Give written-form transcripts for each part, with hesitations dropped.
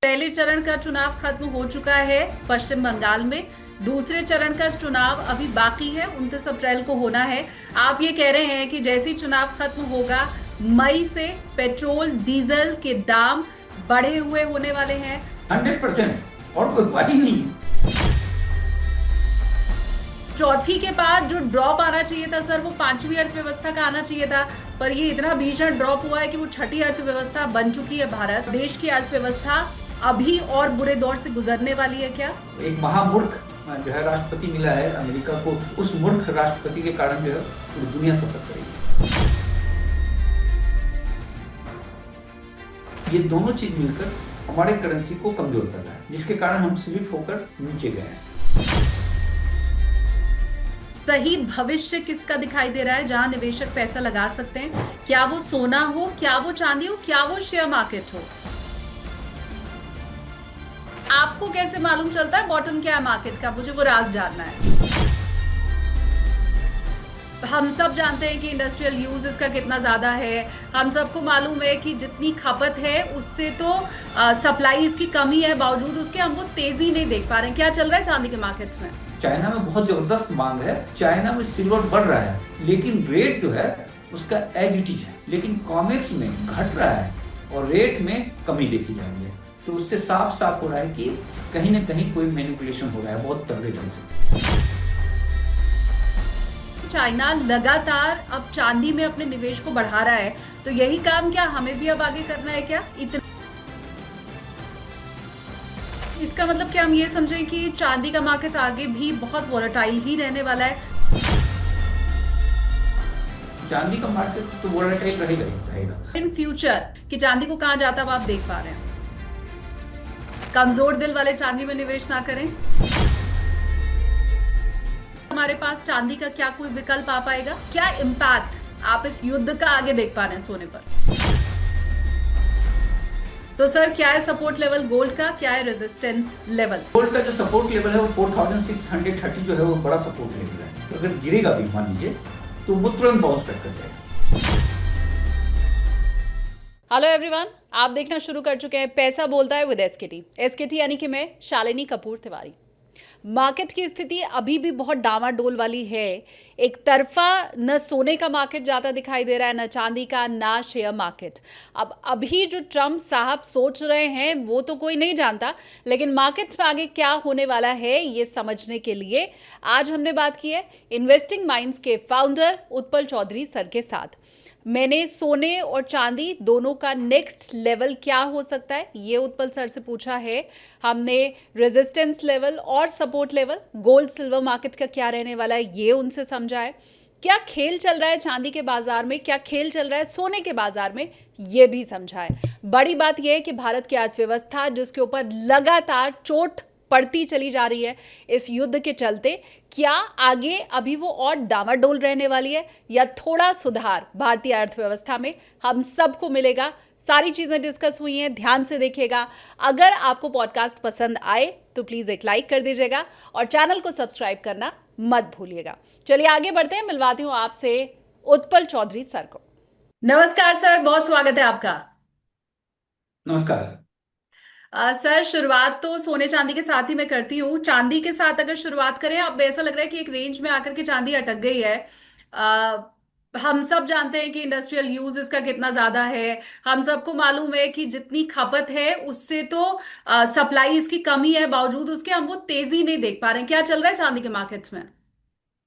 पहले चरण का चुनाव खत्म हो चुका है पश्चिम बंगाल में। दूसरे चरण का चुनाव अभी बाकी है, 29 अप्रैल को होना है। आप ये कह रहे हैं कि जैसे ही चुनाव खत्म होगा मई से पेट्रोल डीजल के दाम बढ़े हुए होने वाले हैं। 100% और कोई उपाय ही नहीं। चौथी के बाद जो ड्रॉप आना चाहिए था सर, वो पांचवी अर्थव्यवस्था का आना चाहिए था, पर ये इतना भीषण ड्रॉप हुआ है कि वो छठी अर्थव्यवस्था बन चुकी है। भारत देश की अर्थव्यवस्था अभी और बुरे दौर से गुजरने वाली है क्या? एक महामूर्ख जो है राष्ट्रपति मिला है अमेरिका को, उस मूर्ख राष्ट्रपति के कारण जो है पूरी दुनिया सफर करेगी। ये दोनों चीज मिलकर हमारे करेंसी को कमजोर कर रहा है, जिसके कारण हम स्लिप होकर नीचे गए हैं। सही भविष्य किसका दिखाई दे रहा है जहां निवेशक पैसा लगा सकते हैं? क्या वो सोना हो, क्या वो चांदी हो, क्या वो शेयर मार्केट हो? आपको कैसे मालूम चलता है बॉटम क्या है मार्केट का? मुझे वो राज जानना है। हम सब जानते हैं कि इंडस्ट्रियल यूज इसका कितना ज्यादा है। हम सबको मालूम है कि जितनी खपत है उससे तो सप्लाई इसकी कमी है, बावजूद उसके हम वो तेजी नहीं देख पा रहे हैं। क्या चल रहा है चांदी के मार्केट्स में? चाइना में बहुत जबरदस्त मांग है, चाइना में सिल्वर बढ़ रहा है, लेकिन रेट जो है उसका एज इट इज है, लेकिन कॉमेक्स में घट रहा है और रेट में कमी देखी जा रही है। तो उससे साफ साफ हो रहा है कि कहीं ना कहीं कोई मैनिपुलेशन हो रहा है बहुत तगड़े ढंग से। चाइना लगातार अब चांदी में अपने निवेश को बढ़ा रहा है, तो यही काम क्या हमें भी अब आगे करना है क्या? इसका मतलब क्या हम ये समझें कि चांदी का मार्केट आगे भी बहुत वोलेटाइल ही रहने वाला है? चांदी का मार्केट तो वोलेटाइल रहेगा इन फ्यूचर कि चांदी को कहां जाता हुआ आप देख पा रहे हैं? कमजोर दिल वाले चांदी में निवेश ना करें। हमारे पास चांदी का क्या कोई विकल्प आ पाएगा? क्या इम्पैक्ट आप इस युद्ध का आगे देख पा रहे हैं सोने पर? तो सर क्या है सपोर्ट लेवल गोल्ड का, क्या है रेजिस्टेंस लेवल? गोल्ड का जो सपोर्ट लेवल है वो 4630 जो है वो बड़ा सपोर्ट लेवल है। तो अगर गिरेगा भी मान लीजिए तो वो तुरंत बाउंस बैक कर जाएगा। हेलो एवरीवन, आप देखना शुरू कर चुके हैं पैसा बोलता है विद एसकेटी। एसकेटी यानी कि मैं शालिनी कपूर तिवारी। मार्केट की स्थिति अभी भी बहुत डामाडोल वाली है। एक तरफा न सोने का मार्केट ज़्यादा दिखाई दे रहा है, न चांदी का, ना शेयर मार्केट। अब अभी जो ट्रम्प साहब सोच रहे हैं वो तो कोई नहीं जानता, लेकिन मार्केट में आगे क्या होने वाला है ये समझने के लिए आज हमने बात की है इन्वेस्टिंग माइंड्स के फाउंडर उत्पल चौधरी सर के साथ। मैंने सोने और चांदी दोनों का नेक्स्ट लेवल क्या हो सकता है ये उत्पल सर से पूछा है। हमने रेजिस्टेंस लेवल और support level gold silver market का क्या रहने वाला है ये उनसे समझा है। क्या खेल चल रहा है चांदी के बाजार में, क्या खेल चल रहा है सोने के बाजार में, ये भी समझा है। बड़ी बात यह है कि भारत की अर्थव्यवस्था जिसके ऊपर लगातार चोट पड़ती चली जा रही है इस युद्ध के चलते, क्या आगे अभी वो और डामाडोल रहने वाली है या थोड़ा सुधार भारतीय अर्थव्यवस्था में हम सबको मिलेगा? सारी चीजें डिस्कस हुई हैं, ध्यान से देखिएगा। अगर आपको पॉडकास्ट पसंद आए तो प्लीज एक लाइक कर दीजिएगा और चैनल को सब्सक्राइब करना मत भूलिएगा। चलिए आगे बढ़ते हैं, मिलवाती हूँ आपसे उत्पल चौधरी सर को। नमस्कार सर, बहुत स्वागत है आपका। नमस्कार सर, शुरुआत तो सोने चांदी के साथ ही मैं करती हूँ। चांदी के साथ अगर शुरुआत करें, अब ऐसा लग रहा है कि एक रेंज में आकर के चांदी अटक गई है। हम सब जानते हैं कि इंडस्ट्रियल यूज इसका कितना ज्यादा है। हम सबको मालूम है कि जितनी खपत है उससे तो सप्लाई इसकी कमी है, बावजूद उसके हम वो तेजी नहीं देख पा रहे हैं। क्या चल रहा है चांदी के मार्केट्स में?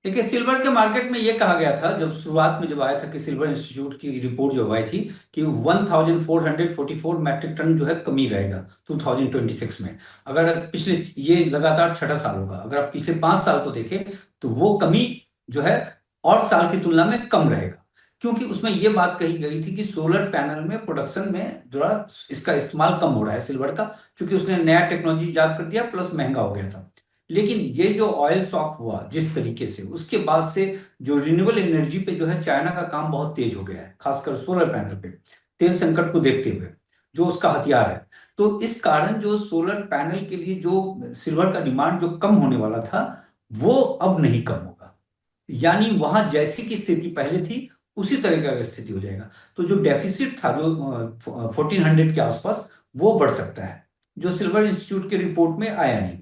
देखिए, सिल्वर के मार्केट में ये कहा गया था जब शुरुआत में जब आया था कि सिल्वर इंस्टीट्यूट की रिपोर्ट जो आई थी कि 1444 मैट्रिक टन जो है कमी रहेगा 2026 में। अगर पिछले ये लगातार छठा साल होगा, अगर आप पिछले 5 साल को देखें तो वो कमी जो है और साल की तुलना में कम रहेगा, क्योंकि उसमें ये बात कही गई थी कि सोलर पैनल में प्रोडक्शन में जो इसका इस्तेमाल कम हो रहा है सिल्वर का, क्योंकि उसने नया टेक्नोलॉजी ईजाद कर दिया प्लस महंगा हो गया था। लेकिन ये जो ऑयल शॉक हुआ जिस तरीके से, उसके बाद से जो रिन्यूएबल एनर्जी पे जो है चाइना का काम बहुत तेज हो गया है, खासकर सोलर पैनल पे तेल संकट को देखते हुए जो उसका हथियार है। तो इस कारण जो सोलर पैनल के लिए जो सिल्वर का डिमांड जो कम होने वाला था वो अब नहीं कम होगा, यानी वहां जैसी की स्थिति पहले थी उसी तरह का स्थिति हो जाएगा। तो जो डेफिसिट था जो 1400 के आसपास वो बढ़ सकता है। जो सिल्वर इंस्टीट्यूट के रिपोर्ट में आया नहीं,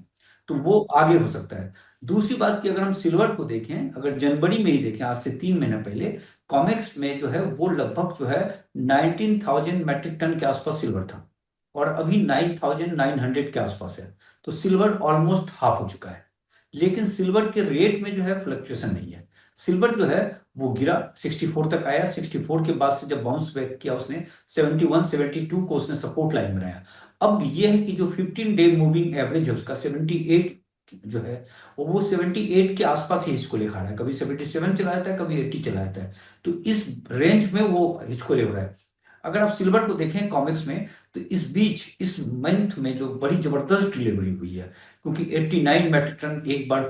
तो वो आगे हो सकता है। दूसरी बात कि अगर हम सिल्वर को देखें, अगर जनवरी में ही देखें, आज से 3 महीने पहले, कॉमेक्स में जो है वो लगभग जो है 19,000 मैट्रिक टन के आसपास सिल्वर था, और अभी 9,900 के आसपास है। तो सिल्वर ऑलमोस्ट हाफ हो चुका है। लेकिन सिल्वर के रेट में जो है फ्लक्चुएशन नहीं है। सिल्वर जो है वो गिरा, 64 तक आया, 64 के बाद से जब बाउंस बैक किया उसने, 71 72 को उसने सपोर्ट लाइन बनाया। अब ये है कि जो 15 डे मूविंग एवरेज है उसका 78 जो है, वो 78 के आसपास ही हिचको ले खा रहा है। कभी 77 चला जाता है, कभी 80 चला जाता है। तो इस रेंज में वो हिचको ले हो रहा है। अगर आप सिल्वर को देखें कॉमिक्स में, तो इस बीच इस मंथ में जो बड़ी जबरदस्त डिलीवरी हुई है, क्योंकि 89 मैट्रिक टन एक बार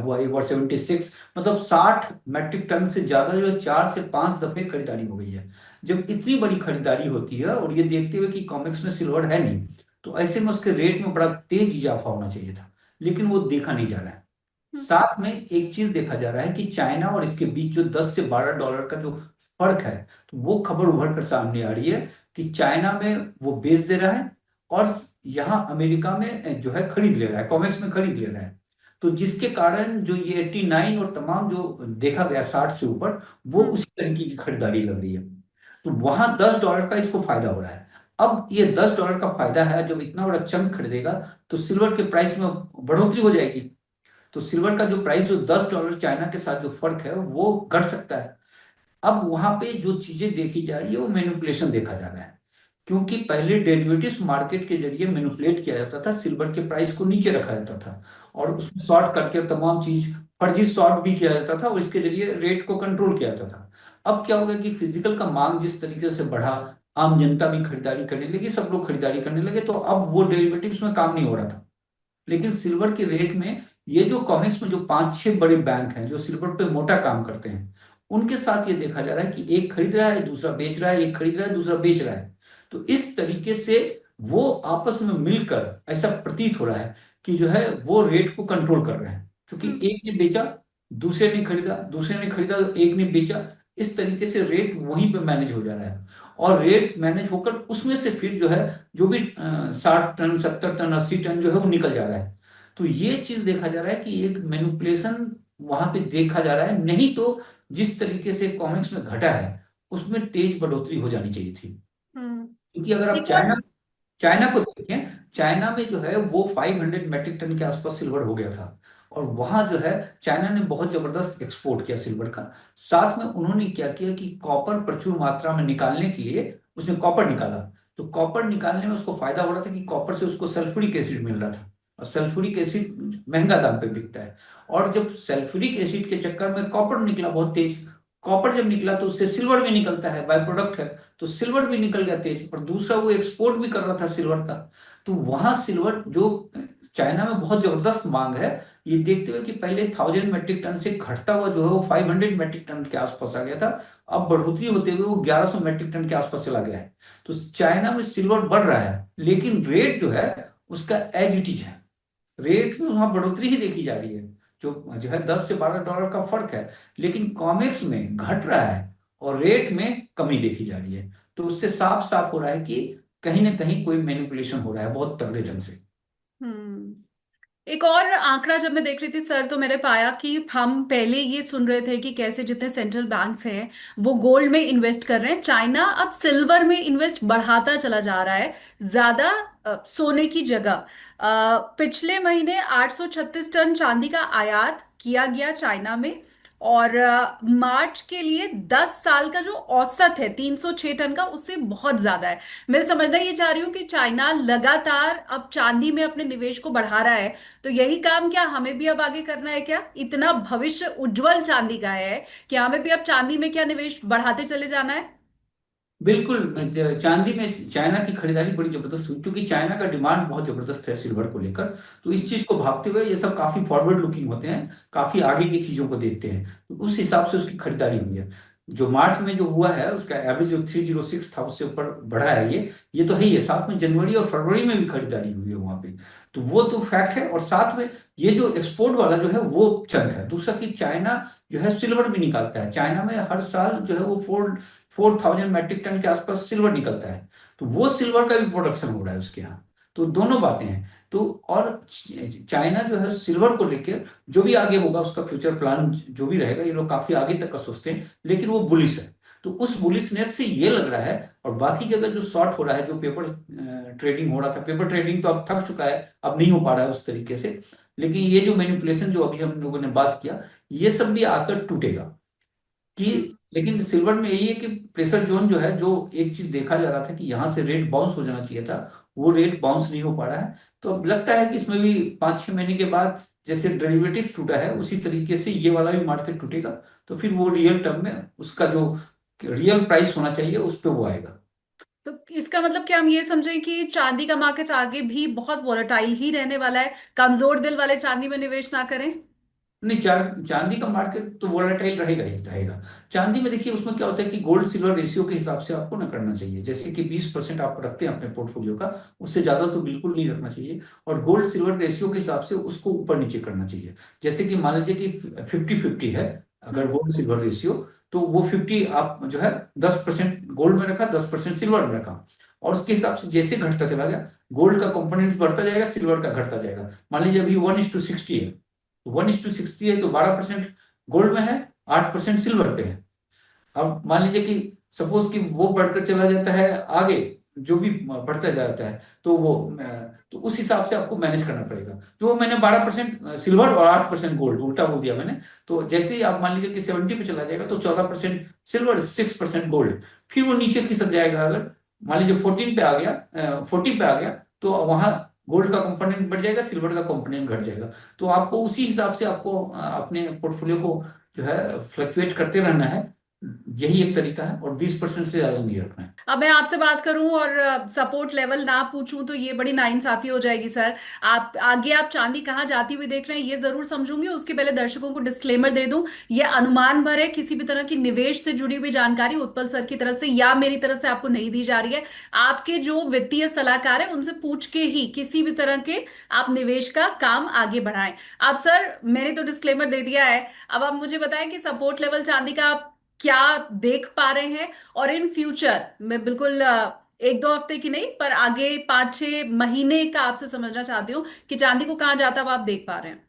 हुआ, एक बार 76, मतलब 60 मैट्रिक टन से ज्यादा जो है 4 से 5 दफे खरीदारी हो गई है। जब इतनी बड़ी खरीदारी होती है और ये देखते हुए कि कॉमिक्स में सिल्वर है नहीं, तो ऐसे में उसके रेट में बड़ा तेज इजाफा होना चाहिए था, लेकिन वो देखा नहीं जा रहा है। साथ में एक चीज देखा जा रहा है कि चाइना और इसके बीच जो $10 से $12 का जो फर्क है, तो वो खबर उभर कर सामने आ रही है कि चाइना में वो बेच दे रहा है, और यहाँ अमेरिका में जो है खरीद ले रहा है, कॉमेक्स में खरीद ले रहा है। तो जिसके कारण जो ये 89 और तमाम जो देखा गया 60 से ऊपर, वो हम्म। उसी तरीके की खरीदारी लग रही है। तो वहां $10 का इसको फायदा हो रहा है। अब ये $10 का फायदा है, जब इतना बड़ा चंक खरीदेगा तो सिल्वर के प्राइस में बढ़ोतरी हो जाएगी। तो सिल्वर का जो प्राइस, जो $10 चाइना के साथ जो फर्क है, वो घट सकता है। अब वहां पे जो चीजें देखी जा रही है वो मैनिपुलेशन देखा जा रहा है, क्योंकि पहले डेरिवेटिव्स मार्केट के जरिए मैनिपुलेट किया जाता था, सिल्वर के प्राइस को नीचे रखा जाता था, और उसमें शॉर्ट करके तमाम चीज, फर्जी शॉर्ट भी किया जाता था, और इसके जरिए रेट को कंट्रोल किया जाता था। अब क्या होगा कि फिजिकल का मांग जिस तरीके से बढ़ा, आम जनता भी खरीदारी करने लगी, सब लोग खरीदारी करने लगे, तो अब वो डेरिवेटिव्स में काम नहीं हो रहा था। लेकिन सिल्वर के रेट में ये जो कॉमिक्स में जो 5-6 बड़े बैंक हैं जो सिल्वर पे मोटा काम करते हैं, उनके साथ ये देखा जा रहा है कि एक खरीद रहा है दूसरा बेच रहा है, एक खरीद रहा है दूसरा बेच रहा है। तो इस तरीके से वो आपस में मिलकर ऐसा प्रतीत हो रहा है कि जो है वो रेट को कंट्रोल कर रहे हैं, क्योंकि हम्म। एक ने बेचा, दूसरे ने खरीदा, दूसरे ने खरीदा तो एक ने बेचा। इस तरीके से रेट वहीं पे मैनेज हो जा रहा है, और रेट मैनेज होकर उसमें से फिर जो है जो भी 60 टन 70 टन 80 टन जो है वो निकल जा रहा है। तो ये चीज देखा जा रहा है कि एक मैनिपुलेशन वहां पे देखा जा रहा है। नहीं तो जिस तरीके से कॉमिक्स में घटा है उसमें तेज बढ़ोतरी हो जानी चाहिए थी। हम्म। क्योंकि अगर आप एक और। चाइना चाइना को देखें, चाइना में जो है वो 500 मैट्रिक टन के आसपास सिल्वर हो गया था, और वहां जो है चाइना ने बहुत जबरदस्त एक्सपोर्ट किया सिल्वर का। साथ में उन्होंने क्या किया कि कॉपर प्रचुर मात्रा में निकालने के लिए उसने कॉपर निकाला। तो कॉपर निकालने में उसको फायदा हो रहा था कि कॉपर से उसको सल्फ्यूरिक एसिड मिल रहा था, और सल्फ्यूरिक एसिड महंगा दाम पे बिकता है। और जब सल्फ्यूरिक एसिड के चक्कर में कॉपर निकला बहुत तेज, कॉपर जब निकला तो उससे सिल्वर भी निकलता है, बाय प्रोडक्ट है, तो सिल्वर भी निकल गया तेज, और दूसरा वो एक्सपोर्ट भी कर रहा था सिल्वर का। तो वहां सिल्वर जो चाइना में बहुत जबरदस्त मांग है, ये देखते हुए कि पहले 1000 मैट्रिक टन से घटता हुआ जो है वो 500 मैट्रिक टन के आसपास आ गया था, अब बढ़ोतरी होते हुए वो 1100 मैट्रिक टन के आसपास चला गया है। तो चाइना में सिल्वर बढ़ रहा है, लेकिन रेट जो है उसका एज इट इज है। रेट में वहां बढ़ोतरी ही देखी जा रही है, जो जो है $10 से $12 का फर्क है, लेकिन कॉमिक्स में घट रहा है और रेट में कमी देखी जा रही है। तो उससे साफ साफ हो रहा है कि कहीं ना कहीं कोई मैनिपुलेशन हो रहा है बहुत तगड़े ढंग से। हम्म। एक और आंकड़ा जब मैं देख रही थी सर, तो मैंने पाया कि हम पहले ये सुन रहे थे कि कैसे जितने सेंट्रल बैंक्स हैं वो गोल्ड में इन्वेस्ट कर रहे हैं, चाइना अब सिल्वर में इन्वेस्ट बढ़ाता चला जा रहा है, ज्यादा सोने की जगह। पिछले महीने 836 टन चांदी का आयात किया गया चाइना में, और मार्च के लिए 10 साल का जो औसत है 306 टन का, उससे बहुत ज्यादा है। मैं समझना ये चाह रही हूँ कि चाइना लगातार अब चांदी में अपने निवेश को बढ़ा रहा है, तो यही काम क्या हमें भी अब आगे करना है क्या? इतना भविष्य उज्जवल चांदी का है कि हमें भी अब चांदी में क्या निवेश बढ़ाते चले जाना है? बिल्कुल। चांदी में चाइना की खरीदारी बड़ी जबरदस्त हुई, क्योंकि चाइना का डिमांड बहुत जबरदस्त है सिल्वर को लेकर। तो इस चीज को भागते हुए ये सब काफी फॉरवर्ड लुकिंग होते हैं, काफी आगे की चीजों को देखते हैं, तो उस हिसाब से उसकी खरीदारी हुई है। जो मार्च में जो हुआ है उसका एवरेज जो 306 था उससे ऊपर बढ़ा है ये तो है ही है। साथ में जनवरी और फरवरी में भी खरीदारी हुई है वहां पे, तो वो तो फैक्ट है। और साथ में ये जो एक्सपोर्ट वाला जो है वो चंक है दूसरा, कि चाइना जो है सिल्वर भी निकालता है। चाइना में हर साल जो है वो 4000 मैट्रिक टन के आसपास सिल्वर निकलता है, तो वो सिल्वर का भी प्रोडक्शन हो रहा है उसके यहाँ। तो दोनों बातें हैं। तो और चाइना जो है सिल्वर को लेकर जो भी आगे होगा उसका फ्यूचर प्लान जो भी रहेगा, ये लोग काफी आगे तक का सोचते हैं, लेकिन वो बुलिश है। तो उस बुलिशनेस से ये लग रहा है, और बाकी जगह जो शॉर्ट हो रहा है, जो पेपर ट्रेडिंग हो रहा था, पेपर ट्रेडिंग तो अब थक चुका है, अब नहीं हो पा रहा है उस तरीके से, लेकिन ये जो मैनिपुलेशन जो अभी हम लोगों ने बात किया, ये सब भी आकर टूटेगा। कि लेकिन सिल्वर में यही है कि प्रेशर जोन जो है, जो एक चीज देखा जा रहा था कि यहाँ से रेट बाउंस हो जाना चाहिए था, वो रेट बाउंस नहीं हो पा रहा है। तो अब लगता है कि इसमें भी 5-6 महीने के बाद जैसे डेरिवेटिव टूटा है, उसी तरीके से ये वाला भी मार्केट टूटेगा। तो फिर वो रियल टर्म में उसका जो रियल प्राइस होना चाहिए उस पर वो आएगा। तो इसका मतलब क्या हम ये समझें कि चांदी का मार्केट आगे भी बहुत वॉलेटाइल ही रहने वाला है, कमजोर दिल वाले चांदी में निवेश ना करें? नहीं, चांदी का मार्केट तो वोलेटाइल रहेगा ही रहेगा। चांदी में देखिए उसमें क्या होता है कि गोल्ड सिल्वर रेशियो के हिसाब से आपको ना करना चाहिए, जैसे कि 20% आप रखते हैं अपने पोर्टफोलियो का, उससे ज्यादा तो बिल्कुल नहीं रखना चाहिए। और गोल्ड सिल्वर रेशियो के हिसाब से उसको ऊपर नीचे करना चाहिए। जैसे कि मान लीजिए कि 50-50 है अगर हम्म। गोल्ड सिल्वर रेशियो, तो वो 50 आप जो है 10% गोल्ड में रखा, 10% सिल्वर में रखा, और उसके हिसाब से जैसे घटता चला गया, गोल्ड का कंपोनेंट बढ़ता जाएगा, सिल्वर का घटता जाएगा। मान लीजिए अभी 1:60 है, 1:60 है, तो 12% गोल्ड में है, 8% सिल्वर पे है। अब मान लीजिए कि सपोज कि वो बढ़कर चला जाता है आगे, जो भी बढ़ता जाता है, तो वो तो उस हिसाब से आपको मैनेज करना पड़ेगा। जो मैंने 12% सिल्वर और 8% गोल्ड उल्टा बोल दिया मैंने। तो जैसे ही आप मान लीजिए कि 70 पे चला जाएगा, तो 14% सिल्वर, 6% गोल्ड। फिर वो नीचे खिसक जाएगा, अगर मान लीजिए 14 पे आ गया, 40 पे आ गया, तो वहां गोल्ड का कंपोनेंट बढ़ जाएगा, सिल्वर का कंपोनेंट घट जाएगा। तो आपको उसी हिसाब से आपको अपने पोर्टफोलियो को जो है फ्लक्चुएट करते रहना है। यही एक तरीका है, और 20% से ज्यादा नहीं रखना है। अब मैं आपसे बात करूं और सपोर्ट लेवल ना पूछूं तो ये बड़ी नाइंसाफी हो जाएगी सर। आप आगे आप चांदी कहाँ जाती हुई देख रहे हैं ये जरूर समझूंगी, उसके पहले दर्शकों को डिस्क्लेमर दे दूं, ये अनुमान भर है, किसी भी तरह की निवेश से जुड़ी हुई जानकारी उत्पल सर की तरफ से या मेरी तरफ से आपको नहीं दी जा रही है। आपके जो वित्तीय सलाहकार है उनसे पूछ के ही किसी भी तरह के आप निवेश का काम आगे बढ़ाएं। अब सर मैंने तो डिस्क्लेमर दे दिया है, अब आप मुझे बताएं कि सपोर्ट लेवल चांदी का आप क्या देख पा रहे हैं, और इन फ्यूचर मैं बिल्कुल एक दो हफ्ते की नहीं पर आगे 5-6 महीने का आपसे समझना चाहती हूँ कि चांदी को कहाँ जाता हुआ आप देख पा रहे हैं।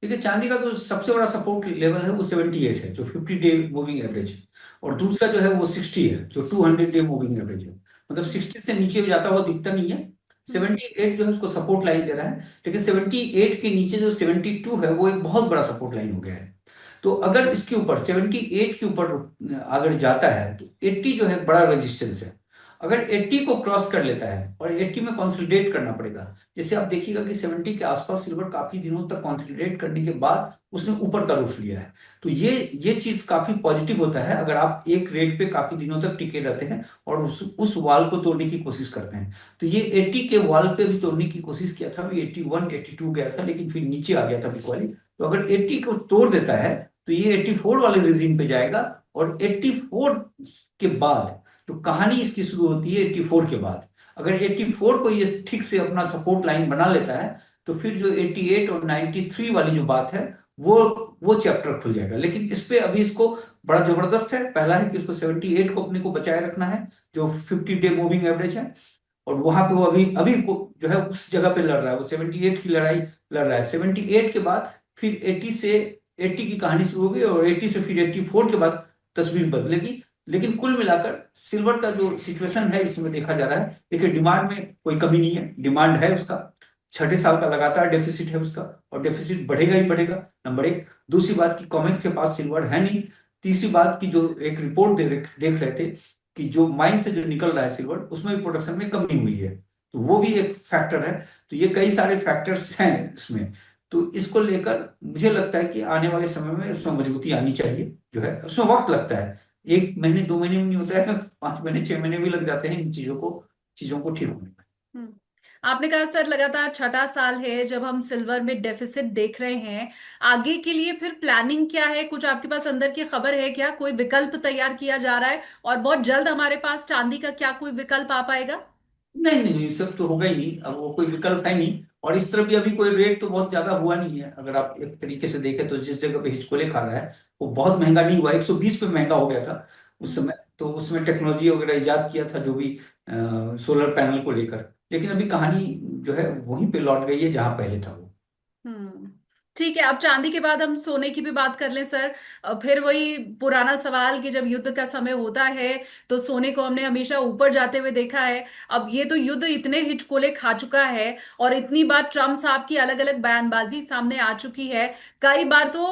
ठीक है, चांदी का जो सबसे बड़ा सपोर्ट लेवल है वो 78 है, जो 50 डे मूविंग एवरेज है। और दूसरा जो है वो 60 है, जो 200 डे मूविंग एवरेज है। मतलब 60 से नीचे भी जाता हुआ दिखता नहीं है। हम्म। 78 जो है उसको सपोर्ट लाइन दे रहा है, लेकिन 78 के नीचे जो 72 है वो एक बहुत बड़ा सपोर्ट लाइन हो गया है। तो अगर इसके ऊपर 78 के ऊपर अगर जाता है, तो 80 जो है बड़ा रेजिस्टेंस है। अगर 80 को क्रॉस कर लेता है, और 80 में कंसोलिडेट करना पड़ेगा। जैसे आप देखिएगा कि 70 के आसपास सिल्वर काफी दिनों तक कंसोलिडेट करने के बाद उसने ऊपर का रुख लिया है। तो ये चीज काफी पॉजिटिव होता है, अगर आप एक रेट पे काफी दिनों तक टिके रहते हैं और उस वाल को तोड़ने की कोशिश करते हैं। तो ये 80 के वाल पे भी तोड़ने की कोशिश किया था, अभी 81 82 गया था, लेकिन फिर नीचे आ गया था बिकवाली। तो अगर 80 को तोड़ देता है, तो ये 84 वाले रिजीम पे जाएगा। और 84 के बाद जो कहानी इसकी शुरू होती है, 84 के बाद अगर 84 को ये ठीक से अपना सपोर्ट लाइन बना लेता है, तो फिर जो 88 और 93 वाली जो बात है, वो वो चैप्टर खुल जाएगा। लेकिन इस पे अभी इसको बड़ा जबरदस्त है। पहला है कि इसको 78 को अपने को बचाए रखना है, जो 50 डे मूविंग एवरेज है। और वहां पे वो अभी अभी जो है उस जगह पे लड़ रहा है, वो 78 की लड़ाई लड़ रहा है। 78 के बाद फिर 80 की कहानी शुरू होगी, और 80 से फिर 84 के बाद तस्वीर बदलेगी। लेकिन कुल मिलाकर सिल्वर का जो सिचुएशन है इसमें देखा जा रहा है, देखिए डिमांड में कोई कमी नहीं है, डिमांड है उसका। छठे साल का लगातार डेफिसिट है उसका, और डेफिसिट बढ़ेगा ही बढ़ेगा, नंबर एक। दूसरी बात की कॉमेक्स के पास सिल्वर है नहीं। तीसरी बात की जो एक रिपोर्ट देख रहे थे कि जो माइन से जो निकल रहा है सिल्वर, उसमें भी प्रोडक्शन में कमी हुई है। तो वो भी एक फैक्टर है। तो ये कई सारे फैक्टर्स हैं इसमें। तो इसको लेकर मुझे लगता है कि आने वाले समय में उसमें मजबूती आनी चाहिए, जो है उसमें वक्त लगता है। 1 महीने 2 महीने में नहीं होता है, 5 महीने 6 महीने भी लग जाते हैं इन चीजों को ठीक होने में। हम्म। आपने कहा सर लगातार छठा साल है जब हम सिल्वर में डेफिसिट देख रहे हैं, आगे के लिए फिर प्लानिंग क्या है? कुछ आपके पास अंदर की खबर है क्या? कोई विकल्प तैयार किया जा रहा है और बहुत जल्द हमारे पास चांदी का क्या कोई विकल्प आ पाएगा? नहीं नहीं नहीं, सब तो होगा ही नहीं, अब वो कोई विकल्प है नहीं। और इस तरह भी अभी कोई रेट तो बहुत ज्यादा हुआ नहीं है, अगर आप एक तरीके से देखें तो जिस जगह पे हिचकोले खा रहा है वो बहुत महंगा नहीं हुआ, 120 पे महंगा हो गया था उस हम्म। समय। तो उसमें टेक्नोलॉजी वगैरह इजाद किया था, जो भी सोलर पैनल को लेकर। लेकिन अभी कहानी जो है वहीं पे लौट गई है जहां पहले था वो। हम्म। ठीक है, अब चांदी के बाद हम सोने की भी बात कर लें सर। फिर वही पुराना सवाल कि जब युद्ध का समय होता है तो सोने को हमने हमेशा ऊपर जाते हुए देखा है। अब ये तो युद्ध इतने हिचकोले खा चुका है और इतनी बार ट्रम्प साहब की अलग अलग बयानबाजी सामने आ चुकी है। कई बार तो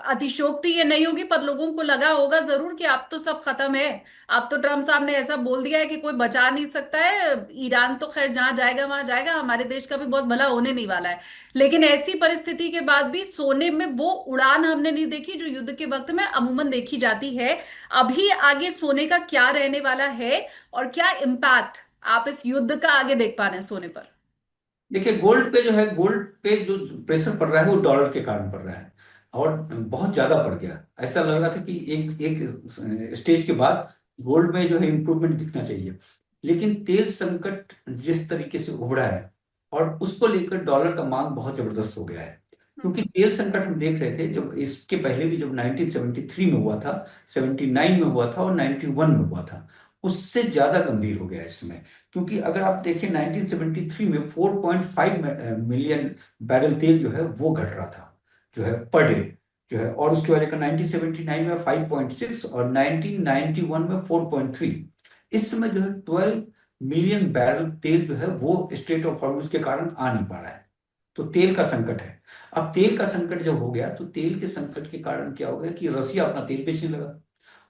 अतिशयोक्ति ये नहीं होगी पर लोगों को लगा होगा जरूर कि अब तो सब खत्म है। अब तो ट्रम्प साहब ने ऐसा बोल दिया है कि कोई बचा नहीं सकता है। ईरान तो खैर जहां जाएगा वहां जाएगा, हमारे देश का भी बहुत भला होने नहीं वाला है। लेकिन ऐसी परिस्थिति के बाद भी सोने में वो उड़ान हमने नहीं देखी जो युद्ध के वक्त में अमूमन देखी जाती है। अभी आगे सोने का क्या रहने वाला है और क्या इम्पैक्ट आप इस युद्ध का आगे देख पा रहे हैं सोने पर? देखिए गोल्ड पे जो है, गोल्ड पे जो प्रेशर पड़ रहा है वो डॉलर के कारण पड़ रहा है, और बहुत ज्यादा पड़ गया। ऐसा लग रहा था कि एक एक स्टेज के बाद गोल्ड में जो है इम्प्रूवमेंट दिखना चाहिए। लेकिन तेल संकट जिस तरीके से उभरा है, और उसको लेकर डॉलर का मांग बहुत जबरदस्त हो गया है। क्योंकि तेल संकट हम देख रहे थे जब इसके पहले भी, जब 1973 में हुआ था, 79 में हुआ था और 91 में हुआ था, उससे ज्यादा गंभीर हो गया है इसमें। क्योंकि अगर आप देखें 1973 में 4.5 मिलियन बैरल तेल जो है वो घट रहा था, जो है पर डे जो है, और उसके बाद 1979 में 5.6 और 1991 में 4.3। इस समय जो है 12 मिलियन बैरल तेल जो है वो स्ट्रेट ऑफ हॉर्मुज के कारण आ नहीं पा रहा है। तो तेल का संकट है। अब तेल का संकट जब हो गया तो तेल के संकट के कारण क्या हो गया कि रसिया अपना तेल बेचने लगा,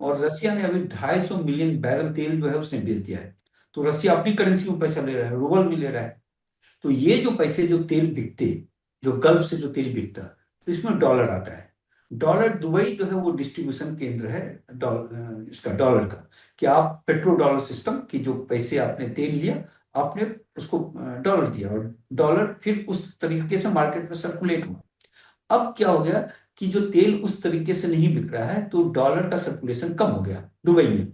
और रसिया ने अभी 250 मिलियन बैरल तेल जो है उसने बेच दिया है। तो रसिया अपनी करेंसी में पैसा ले रहा है, रूबल में ले रहा है। तो ये जो पैसे, जो तेल बिकते, जो गल्फ से जो तेल बिकता, तो इसमें डॉलर आता है। डॉलर, दुबई जो है वो डिस्ट्रीब्यूशन केंद्र है इसका डॉलर का, कि आप पेट्रो डॉलर सिस्टम की, जो पैसे आपने तेल लिया, आपने उसको डॉलर दिया, और डॉलर फिर उस तरीके से मार्केट में सर्कुलेट हुआ। अब क्या हो गया कि जो तेल उस तरीके से नहीं बिक रहा है, तो डॉलर का सर्कुलेशन कम हो गया दुबई में।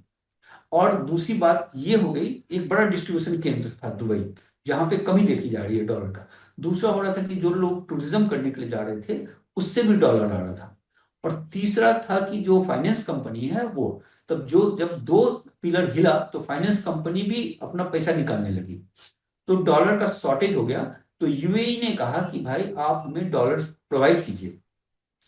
और दूसरी बात ये हो गई, एक बड़ा डिस्ट्रीब्यूशन केंद्र था दुबई, जहां पे कमी देखी जा रही है डॉलर का। दूसरा हो रहा था कि जो लोग टूरिज्म करने के लिए जा रहे थे, उससे भी डॉलर आ रहा था। और तीसरा था कि जो फाइनेंस कंपनी है वो, तब जो जब दो पिलर हिला तो फाइनेंस कंपनी भी अपना पैसा निकालने लगी, तो डॉलर का शॉर्टेज हो गया। तो यूएई ने कहा कि भाई आप हमें डॉलर प्रोवाइड कीजिए,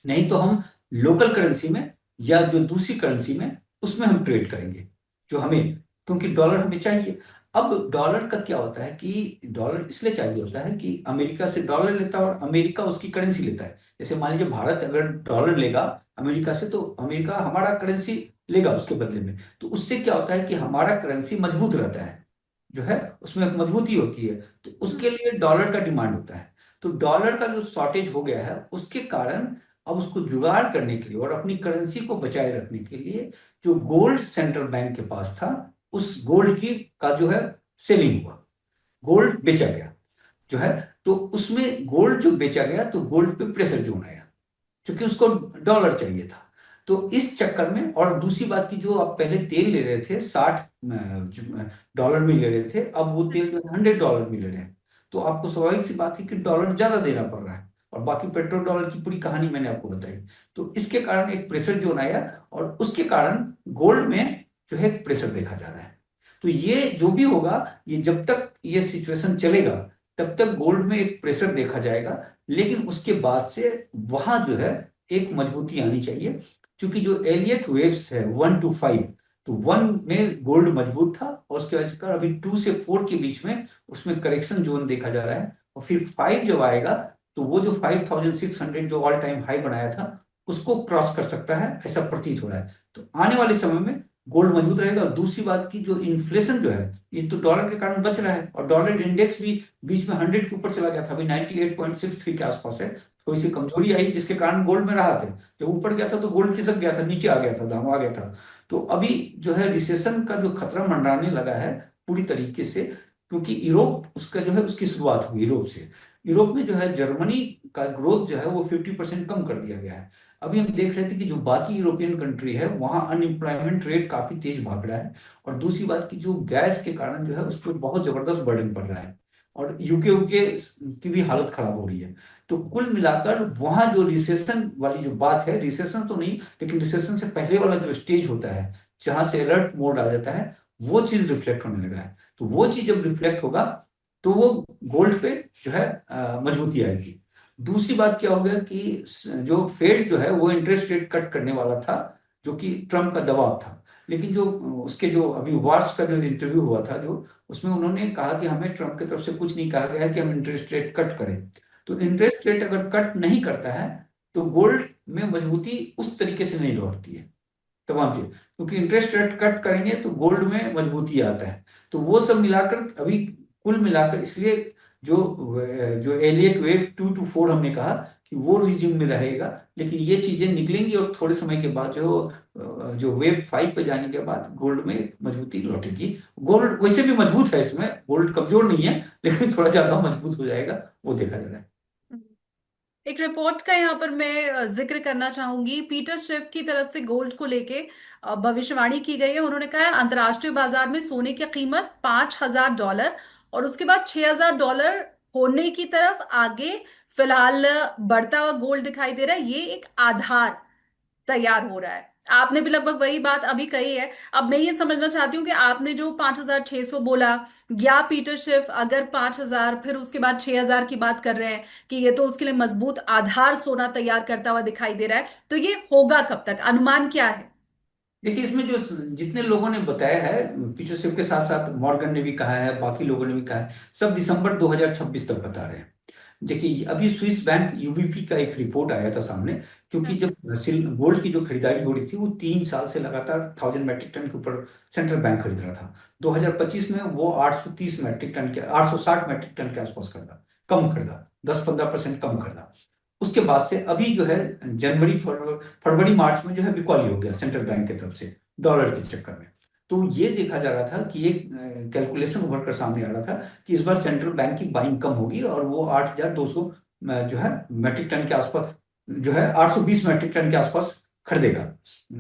नहीं तो हम लोकल करेंसी में या जो दूसरी करेंसी में, उसमें हम ट्रेड करेंगे जो हमें, क्योंकि डॉलर हमें चाहिए। अब डॉलर का क्या होता है कि डॉलर इसलिए चाहिए होता है कि अमेरिका से डॉलर लेता है और अमेरिका उसकी करेंसी लेता है। जैसे मान लीजिए भारत अगर डॉलर लेगा अमेरिका से, तो अमेरिका हमारा करेंसी लेगा उसके बदले में। तो उससे क्या होता है कि हमारा करेंसी मजबूत रहता है, जो है उसमें एक मजबूती होती है। तो उसके लिए डॉलर का डिमांड होता है। तो डॉलर का जो शॉर्टेज हो गया है उसके कारण अब उसको जुगाड़ करने के लिए और अपनी करेंसी को बचाए रखने के लिए, जो गोल्ड सेंट्रल बैंक के पास था, उस गोल्ड की का जो है सेलिंग हुआ, गोल्ड बेचा गया जो है। तो उसमें गोल्ड जो बेचा गया तो गोल्ड पे प्रेशर जोन आया, क्योंकि उसको डॉलर चाहिए था। तो इस चक्कर में, और दूसरी बात की, जो आप पहले तेल ले रहे थे 60 डॉलर में ले रहे थे, अब वो तेल जो 100 डॉलर में ले रहे हैं। तो आपको स्वाभाविक सी बात है कि डॉलर ज्यादा देना पड़ रहा है। और बाकी पेट्रोल डॉलर की पूरी कहानी मैंने आपको बताई। तो इसके कारण एक प्रेशर जोन आया, और उसके कारण गोल्ड में जो है प्रेशर देखा जा रहा है। तो ये जो भी होगा, ये जब तक ये सिचुएशन चलेगा तब तक गोल्ड में एक प्रेशर देखा जाएगा। लेकिन उसके बाद से वहां जो है एक मजबूती आनी चाहिए, क्योंकि जो एलियट वेव्स है 1 to 5, तो 1 में गोल्ड मजबूत था, और उसके वजह से अभी 2 से 4 के बीच में उसमें करेक्शन जोन देखा जा रहा है। और फिर 5 जब आएगा तो वो जो 5600 जो ऑल टाइम हाई बनाया था उसको क्रॉस कर सकता है, ऐसा प्रतीत हो रहा है। तो आने वाले समय में गोल्ड मजबूत रहेगा। और दूसरी बात की, जो इन्फ्लेशन जो है ये तो डॉलर के कारण बच रहा है, और डॉलर इंडेक्स भी बीच में 100 के ऊपर चला गया था, अभी 98.63 के आसपास है। थोड़ी सी कमजोरी आई जिसके कारण गोल्ड में रहा था। जब ऊपर गया था तो गोल्ड खिसक गया था, नीचे आ गया था, दाम आ गया था। तो अभी जो है रिसेशन का जो खतरा मंडराने लगा है पूरी तरीके से, क्योंकि यूरोप उसका जो है उसकी शुरुआत हुई यूरोप से। यूरोप में जो है जर्मनी का ग्रोथ जो है वो 50% कम कर दिया गया है। अभी हम देख रहे थे कि जो बाकी यूरोपियन कंट्री है वहां अनएम्प्लॉयमेंट रेट काफी तेज भाग रहा है। और दूसरी बात की, जो गैस के कारण जो है उस पर बहुत जबरदस्त बर्डन पड़ रहा है, और यूके यूके की भी हालत खराब हो रही है। तो कुल मिलाकर वहां जो रिसेशन वाली जो बात है, रिसेशन तो नहीं, लेकिन रिसेशन से पहले वाला जो स्टेज होता है जहां से अलर्ट मोड आ जाता है, वो चीज रिफ्लेक्ट होने लगा है। तो वो चीज जब रिफ्लेक्ट होगा तो वो गोल्ड पे जो है मजबूती आएगी। दूसरी बात क्या हो गया कि जो फेड जो है वो इंटरेस्ट रेट कट करने वाला था, जो कि ट्रम्प का दबाव था। लेकिन जो उसके जो अभी वार्स का जो इंटरव्यू हुआ था, जो उसमें उन्होंने कहा कि हमें ट्रम्प की तरफ से कुछ नहीं कहा गया है कि हम इंटरेस्ट रेट कट करें। तो इंटरेस्ट रेट अगर कट नहीं करता है तो गोल्ड में मजबूती उस तरीके से नहीं लौटती है तमाम चीज, क्योंकि इंटरेस्ट रेट कट करेंगे तो गोल्ड में मजबूती आता है। तो वो सब मिलाकर अभी कुल मिलाकर इसलिए जो जो एलियट वेव 2 to 4 हमने कहा कि वो रिज्यूम में रहेगा। लेकिन ये चीजें निकलेंगी और थोड़े समय के बाद जो वेव 5 पे जाने के बाद गोल्ड में मजबूती लौटेगी। गोल्ड वैसे भी मजबूत है, इसमें गोल्ड कमजोर नहीं है, लेकिन थोड़ा ज्यादा मजबूत हो जाएगा, वो देखा जा रहा है। एक रिपोर्ट का यहाँ पर मैं जिक्र करना चाहूंगी। पीटर शिव की तरफ से गोल्ड को लेके भविष्यवाणी की गई है। उन्होंने कहा है अंतर्राष्ट्रीय बाजार में सोने की कीमत $5,000 और उसके बाद $6,000 होने की तरफ आगे फिलहाल बढ़ता हुआ गोल्ड दिखाई दे रहा है। ये एक आधार तैयार हो रहा है। आपने भी लगभग वही बात अभी कही है। अब मैं ये समझना चाहती हूँ कि आपने जो 5,600 बोला, या पीटर शिफ अगर 5,000 फिर उसके बाद 6,000 की बात कर रहे हैं कि ये तो उसके लिए मजबूत आधार सोना तैयार करता हुआ दिखाई दे रहा है, तो ये होगा कब तक, अनुमान क्या है? देखिए, इसमें जो जितने लोगों ने बताया है, पीटर शिव के साथ साथ मॉर्गन ने भी कहा है, बाकी लोगों ने भी कहा है, सब दिसंबर 2026 तक बता रहे हैं। देखिए, अभी स्विस बैंक यूबीपी का एक रिपोर्ट आया था सामने, क्योंकि हम्म। जब गोल्ड की जो खरीदारी हो रही थी वो 3 साल से लगातार 1000 मैट्रिक टन के ऊपर सेंट्रल बैंक खरीद रहा था। 2025 में वो 860 मैट्रिक टन के आसपास खरीदा, कम खरीदा, 10-15% कम खरीदा। उसके बाद से अभी जो है जनवरी फरवरी मार्च में जो है बिकवाली हो गया सेंट्रल बैंक की तरफ से डॉलर के चक्कर में। तो ये देखा जा रहा था कि एक कैलकुलेशन उभर कर सामने आ रहा था कि इस बार सेंट्रल बैंक की बाइंग कम होगी और वो 8,200 जो है मैट्रिक टन के आसपास, जो है 820 मैट्रिक टन के आसपास खरीदेगा।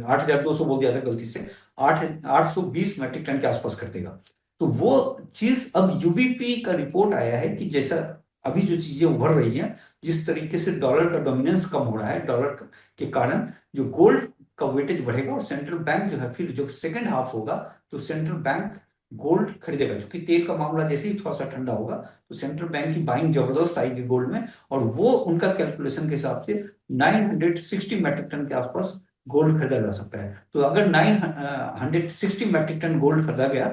8,200 बोल दिया था गलती से, 820 मैट्रिक टन के आसपास खरीदेगा। तो वो चीज अब यूबीपी का रिपोर्ट आया है कि जैसा अभी जो चीजें उभर रही हैं, जिस तरीके से डॉलर का डोमिनेंस कम हो रहा है, डॉलर के कारण जो गोल्ड का वेटेज बढ़ेगा और सेंट्रल बैंक जो है फिर जब सेकेंड हाफ होगा तो सेंट्रल बैंक गोल्ड खरीदेगा, क्योंकि तेल का मामला जैसे ही थोड़ा सा ठंडा होगा तो सेंट्रल बैंक की बाइंग जबरदस्त आएगी गोल्ड में। और वो उनका कैलकुलेशन के हिसाब से 960 मैट्रिक टन के आसपास गोल्ड खरीदा जा सकता है। तो अगर 960 मैट्रिक टन गोल्ड खरीदा गया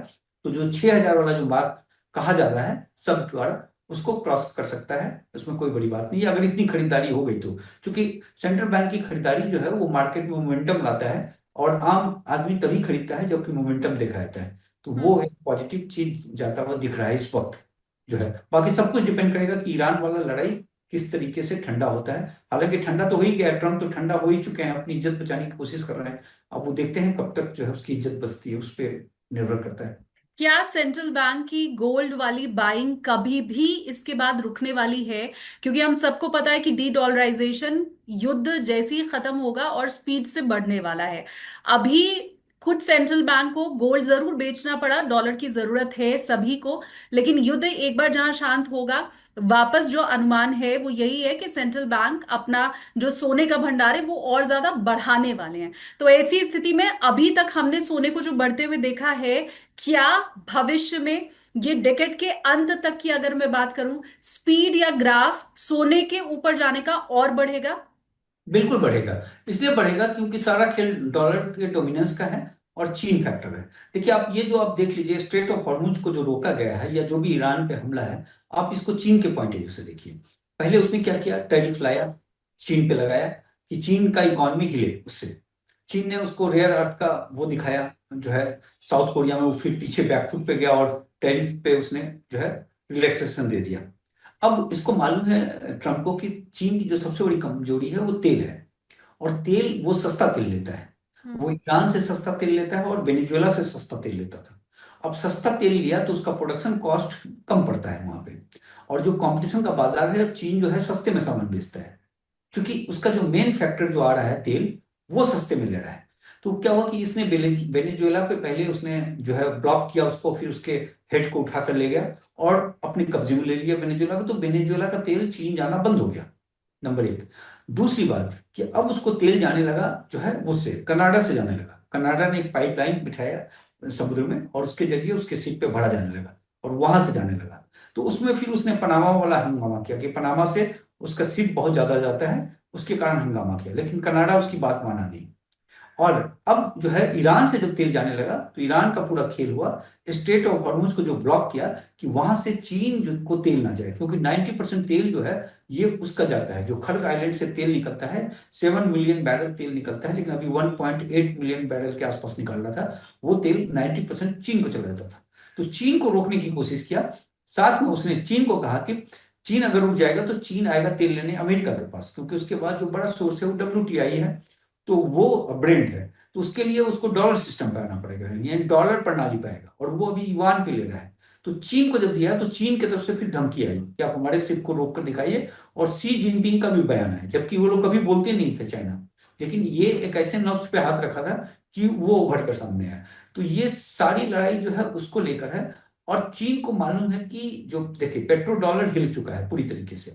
तो जो 6,000 वाला जो मार्क कहा जा रहा है सब द्वारा, उसको क्रॉस कर सकता है। उसमें कोई बड़ी बात नहीं है अगर इतनी खरीदारी हो गई तो, क्योंकि सेंट्रल बैंक की खरीदारी जो है वो मार्केट में मोमेंटम लाता है और आम आदमी तभी खरीदता है जबकि मोमेंटम देखा जाता है। तो वो एक पॉजिटिव चीज जाता हुआ दिख रहा है इस वक्त जो है। बाकी सब कुछ डिपेंड करेगा कि ईरान वाला लड़ाई किस तरीके से ठंडा होता है। हालांकि ठंडा तो हो ही गया, ट्रम्प तो ठंडा हो ही चुके हैं, अपनी इज्जत बचाने की कोशिश कर रहे हैं। अब वो देखते हैं कब तक जो है उसकी इज्जत बचती है, उस पर निर्भर करता है। क्या सेंट्रल बैंक की गोल्ड वाली बाइंग कभी भी इसके बाद रुकने वाली है? क्योंकि हम सबको पता है कि डी डॉलराइजेशन युद्ध जैसे ही खत्म होगा और स्पीड से बढ़ने वाला है। अभी खुद सेंट्रल बैंक को गोल्ड जरूर बेचना पड़ा, डॉलर की जरूरत है सभी को, लेकिन युद्ध एक बार जहां शांत होगा, वापस जो अनुमान है वो यही है कि सेंट्रल बैंक अपना जो सोने का भंडार है वो और ज्यादा बढ़ाने वाले हैं। तो ऐसी स्थिति में अभी तक हमने सोने को जो बढ़ते हुए देखा है, क्या भविष्य में ये डेकेड के अंत तक की अगर मैं बात करूं, स्पीड या ग्राफ सोने के ऊपर जाने का और बढ़ेगा? बिल्कुल बढ़ेगा। इसलिए बढ़ेगा क्योंकि सारा खेल डॉलर के डोमिनेंस का है और चीन फैक्टर है। देखिए, आप ये जो आप देख लीजिए, स्ट्रेट ऑफ हॉर्मुज को जो रोका गया है या जो भी ईरान पे हमला है, आप इसको चीन के पॉइंट ऑफ व्यू से देखिए। पहले उसने क्या किया, टैरिफ लाया, चीन पे लगाया कि चीन का इकॉनमी हिले उससे। चीन ने उसको रेयर अर्थ का वो दिखाया जो है, साउथ कोरिया में वो फिर पीछे बैकफुट पे गया और टैरिफ पे उसने जो है रिलैक्सेशन दे दिया। अब इसको मालूम है ट्रम्प को कि चीन की जो सबसे बड़ी कमजोरी है वो तेल है, और तेल वो सस्ता तेल लेता है। वो ईरान से सस्ता तेल लेता है और वेनेजुएला से सस्ता तेल लेता था। अब सस्ता तेल लिया तो उसका प्रोडक्शन कॉस्ट कम पड़ता है वहां पे, और जो कंपटीशन का बाजार है, चीन जो है सस्ते में सामान बेचता है, क्योंकि उसका जो मेन फैक्टर जो आ रहा है तेल, वो सस्ते में ले रहा है। तो क्या हुआ कि इसने वेनेजुएला पे पहले उसने जो है ब्लॉक किया उसको, फिर उसके हेड को उठा कर ले गया और अपने कब्जे में ले लिया वेनेजुएला को। तो वेनेजुएला का तेल चीन जाना बंद हो गया, नंबर एक। दूसरी बात कि अब उसको तेल जाने लगा जो है उससे, कनाडा से जाने लगा। कनाडा ने एक पाइपलाइन बिठाया समुद्र में, और उसके जरिए उसके शिप पे भरा जाने लगा और वहां से जाने लगा। तो उसमें फिर उसने पनामा वाला हंगामा किया कि पनामा से उसका शिप बहुत ज्यादा जाता है, उसके कारण हंगामा किया, लेकिन कनाडा उसकी बात माना नहीं। और अब जो है ईरान से जब तेल जाने लगा तो ईरान का पूरा खेल हुआ, स्ट्रेट ऑफ हॉर्मुज को जो ब्लॉक किया कि वहां से चीन को तेल ना जाए, क्योंकि 90% तेल जो है ये उसका जाता है, जो खर्ग आइलैंड से तेल निकलता है। 7 मिलियन बैरल तेल निकलता है, लेकिन अभी 1.8 मिलियन बैरल के आसपास निकल रहा था। वो तेल 90% चीन को चला जाता था। तो चीन को रोकने की कोशिश किया। साथ में उसने चीन को कहा कि चीन अगर रुक जाएगा तो चीन आएगा तेल लेने अमेरिका के पास, क्योंकि उसके पास जो बड़ा सोर्स है वो WTI है, तो वो ब्रेंड है। तो उसके लिए उसको डॉलर सिस्टम पे आना पड़ेगा, यानी डॉलर प्रणाली पाएगा, और वो अभी युआन पे ले रहा है। तो चीन को जब दिया तो चीन की तरफ से फिर धमकी आई कि आप हमारे शिप को रोक कर दिखाइए, और शी जिनपिंग का भी बयान है, जबकि वो लोग कभी बोलते नहीं थे चाइना, लेकिन ये एक ऐसे नब्ज पे हाथ रखा था कि वो उभर कर सामने आया। तो ये सारी लड़ाई जो है उसको लेकर है। और चीन को मालूम है कि जो देखिए पेट्रो डॉलर हिल चुका है पूरी तरीके से।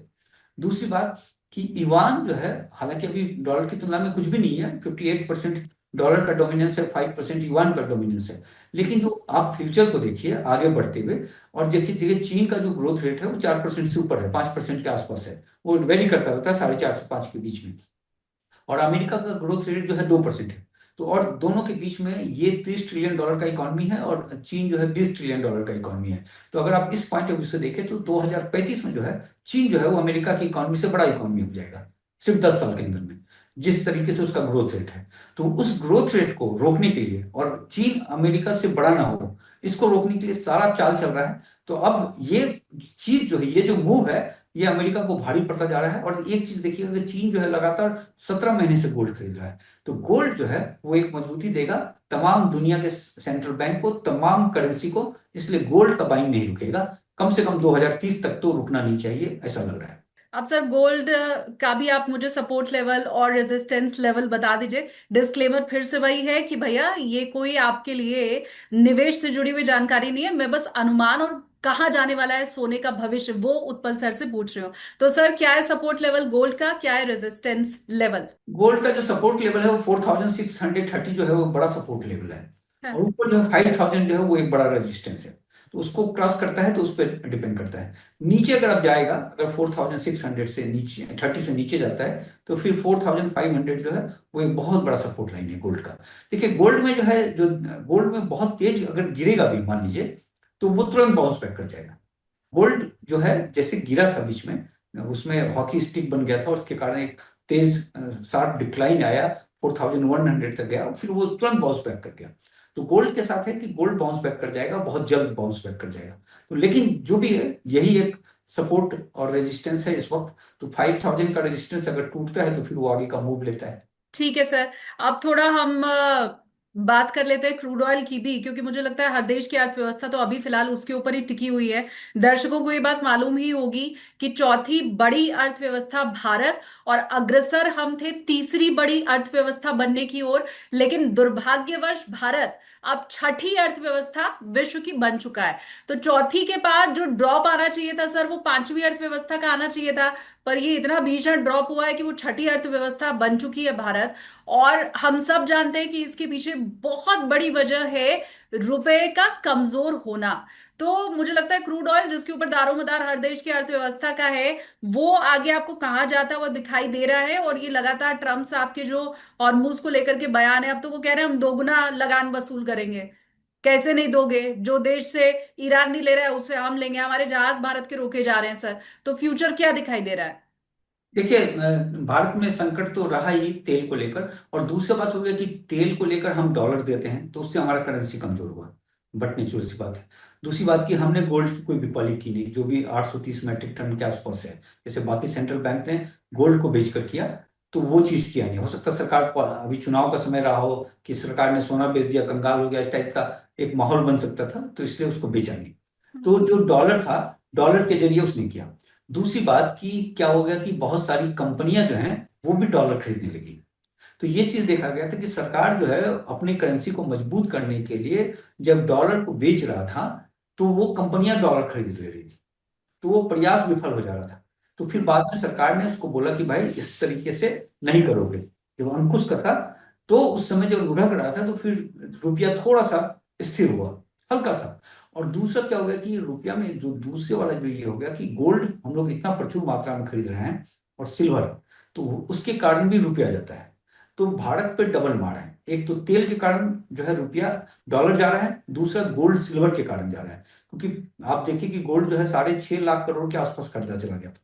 दूसरी बात कि ईवान जो है, हालांकि अभी डॉलर की तुलना में कुछ भी नहीं है, 58% डॉलर का डोमिनेंस है, 5% ईवान का डोमिनेंस है। लेकिन जो आप फ्यूचर को देखिए आगे बढ़ते हुए, और देखिए देखिए चीन का जो ग्रोथ रेट है वो 4% से ऊपर है, 5% के आसपास है। वो वेरी करता रहता है 4.5 से 5 के बीच में। और अमेरिका का ग्रोथ रेट जो है 2% है। तो और दोनों के बीच में ये 30 ट्रिलियन डॉलर का इकॉनमी है, और चीन जो है 20 ट्रिलियन डॉलर का इकॉनमी है। तो अगर आप इस पॉइंट ऑफ व्यू से देखें तो 2035 में जो है चीन जो है वो अमेरिका की इकॉनमी से बड़ा इकॉनमी हो जाएगा, सिर्फ 10 साल के अंदर में, जिस तरीके से उसका ग्रोथ रेट है। तो उस ग्रोथ रेट को रोकने के लिए, और चीन अमेरिका से बड़ा ना हो, इसको रोकने के लिए सारा चाल चल रहा है। तो अब ये चीज जो है, ये जो मूव है, ये अमेरिका को भारी पड़ता जा रहा है। और एक चीज देखिएगा कि चीन जो है लगातार 17 महीने से गोल्ड खरीद रहा है। तो गोल्ड जो है वो एक मजबूती देगा तमाम दुनिया के सेंट्रल बैंक को, तमाम करेंसी को। इसलिए गोल्ड का बाइंग नहीं रुकेगा, कम से कम 2030 तक तो रुकना नहीं चाहिए, ऐसा लग रहा है। अब सर गोल्ड का भी आप मुझे सपोर्ट लेवल और रेजिस्टेंस लेवल बता दीजिए। डिस्क्लेमर फिर से वही है कि भैया ये कोई आपके लिए निवेश से जुड़ी हुई जानकारी नहीं है, मैं बस अनुमान और कहाँ जाने वाला है सोने का भविष्य वो उत्पल सर से पूछ रही हूँ। तो सर क्या है सपोर्ट लेवल गोल्ड का, क्या है रेजिस्टेंस लेवल? गोल्ड का जो सपोर्ट लेवल है वो 4630 जो है वो बड़ा सपोर्ट लेवल है, और ऊपर जो है 5000 जो है वो एक बड़ा रेजिस्टेंस है। तो उसको क्रॉस करता है तो उस पर डिपेंड करता है। नीचे अगर आप जाएगा, अगर 4600 से नीचे 30 से नीचे जाता है, तो फिर 4500 जो है वो एक बहुत बड़ा सपोर्ट लाइन है गोल्ड का। देखिए गोल्ड में जो है, जो गोल्ड में बहुत तेज अगर गिरेगा भी मान लीजिए, तो वो तुरंत बाउंस बैक कर जाएगा। गोल्ड जो है जैसे गिरा था बीच में, उसमें हॉकी स्टिक बन गया था, और उसके कारण एक तेज शार्प डिक्लाइन आया, 4100 तक गया, और फिर वो तुरंत बाउंस बैक कर गया। तो गोल्ड के साथ है कि गोल्ड बाउंस बैक कर जाएगा, बहुत जल्द बाउंस बैक कर जाएगा। तो लेकिन जो भी है यही एक सपोर्ट और रेजिस्टेंस है इस वक्त। तो 5000 का रेजिस्टेंस अगर टूटता है तो फिर वो आगे का मूव लेता है। ठीक है सर। अब थोड़ा हम बात कर लेते हैं क्रूड ऑयल की भी, क्योंकि मुझे लगता है हर देश की अर्थव्यवस्था तो अभी फिलहाल उसके ऊपर ही टिकी हुई है। दर्शकों को ये बात मालूम ही होगी कि चौथी बड़ी अर्थव्यवस्था भारत, और अग्रसर हम थे तीसरी बड़ी अर्थव्यवस्था बनने की ओर। लेकिन दुर्भाग्यवश भारत अब छठी अर्थव्यवस्था विश्व की बन चुका है। तो चौथी के बाद जो ड्रॉप आना चाहिए था सर वो पांचवी अर्थव्यवस्था का आना चाहिए था। पर ये इतना भीषण ड्रॉप हुआ है कि वो छठी अर्थव्यवस्था बन चुकी है भारत। और हम सब जानते हैं कि इसके पीछे बहुत बड़ी वजह है रुपए का कमजोर होना। तो मुझे लगता है क्रूड ऑयल जिसके ऊपर दारोमदार हर देश की अर्थव्यवस्था का है, वो आगे आपको कहाँ जाता हुआ दिखाई दे रहा है। और ये लगातार ट्रम्प साहब के जो हॉर्मूज को लेकर के बयान है, अब तो वो कह रहे हैं हम दोगुना लगान वसूल करेंगे। कैसे नहीं दोगे? जो देश से ईरान नहीं ले रहा है उससे हम लेंगे, हमारे जहाज भारत के रोके जा रहे हैं सर। तो फ्यूचर क्या दिखाई दे रहा है? देखिए भारत में संकट तो रहा ही तेल को लेकर, और दूसरी बात हो गया कि तेल को लेकर हम डॉलर देते हैं तो उससे हमारा करेंसी कमजोर हुआ, बट नेचुरल सी बात है। दूसरी बात कि हमने गोल्ड की कोई बिकवाली की नहीं, जो भी 830 मैट्रिक टन के आसपास है, जैसे बाकी सेंट्रल बैंक ने गोल्ड को बेच कर किया, तो वो चीज किया नहीं। हो सकता है सरकार को अभी चुनाव का समय रहा हो कि सरकार ने सोना बेच दिया, कंगाल हो गया, इस टाइप का एक माहौल बन सकता था, तो इसलिए उसको बेचा नहीं। तो जो डॉलर था, डॉलर के जरिए उसने किया। दूसरी बात कि क्या हो गया कि बहुत सारी कंपनियां जो हैं वो भी डॉलर खरीदने लगी। तो ये चीज देखा गया था कि सरकार जो है अपनी करेंसी को मजबूत करने के लिए जब डॉलर को बेच रहा था, तो वो कंपनियां डॉलर खरीद ले रही थी, तो वो प्रयास विफल हो जा रहा था। तो फिर बाद में सरकार ने उसको बोला कि भाई इस तरीके से नहीं करोगे। जब अंकुश का था, तो उस समय जब लुढ़क रहा था तो फिर रुपया थोड़ा सा स्थिर हुआ हल्का सा। और दूसरा क्या हो गया कि रुपया में जो दूसरे वाला जो ये हो गया कि गोल्ड हम लोग इतना प्रचुर मात्रा में खरीद रहे हैं और सिल्वर, तो उसके कारण भी रुपया जाता है। तो भारत पे डबल मार है, एक तो तेल के कारण जो है रुपया डॉलर जा रहा है, दूसरा गोल्ड सिल्वर के कारण जा रहा है। क्योंकि आप देखिए कि गोल्ड जो है 6.5 लाख करोड़ के आसपास खरीदा चला गया था।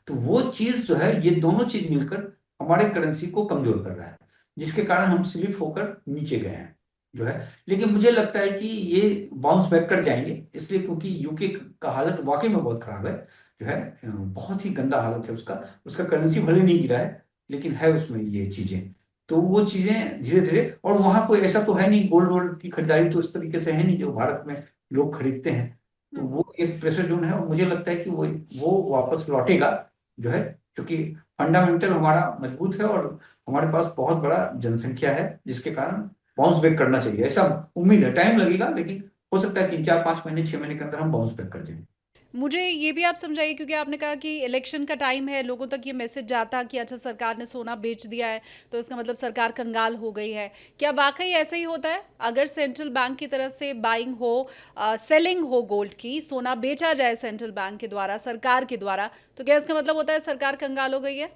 तो वो चीज जो है, ये दोनों चीज मिलकर हमारे करेंसी को कमजोर कर रहा है, जिसके कारण हम स्लिप होकर नीचे गए हैं जो है। लेकिन मुझे लगता है कि ये बाउंस बैक कर जाएंगे, इसलिए क्योंकि यूके का हालत वाकई में बहुत खराब है जो है। बहुत ही गंदा हालत है उसका। उसका करेंसी भले नहीं गिरा है, लेकिन है उसमें ये चीजें। तो वो चीजें धीरे धीरे, और वहां कोई ऐसा तो है नहीं, गोल्ड वोल्ड की खरीदारी तो इस तरीके से है नहीं जो भारत में लोग खरीदते हैं। तो हम्म। वो एक प्रेशर जोन है, और मुझे लगता है कि वो वापस लौटेगा जो है। क्योंकि फंडामेंटल हमारा मजबूत है, और हमारे पास बहुत बड़ा जनसंख्या है, जिसके कारण बाउंस बैक करना चाहिए, ऐसा उम्मीद है। टाइम लगेगा, लेकिन हो सकता है 3 4 5 महीने 6 महीने के अंदर हम बाउंस बैक कर जाएं। मुझे ये भी आप समझाइए, क्योंकि आपने कहा कि इलेक्शन का टाइम है, लोगों तक ये मैसेज जाता कि अच्छा सरकार ने सोना बेच दिया है, तो इसका मतलब सरकार कंगाल हो गई है। क्या वाकई ऐसा ही होता है? अगर सेंट्रल बैंक की तरफ से बाइंग हो, सेलिंग हो गोल्ड की, सोना बेचा जाए सेंट्रल बैंक के द्वारा, सरकार के द्वारा, तो क्या इसका मतलब होता है सरकार कंगाल हो गई है?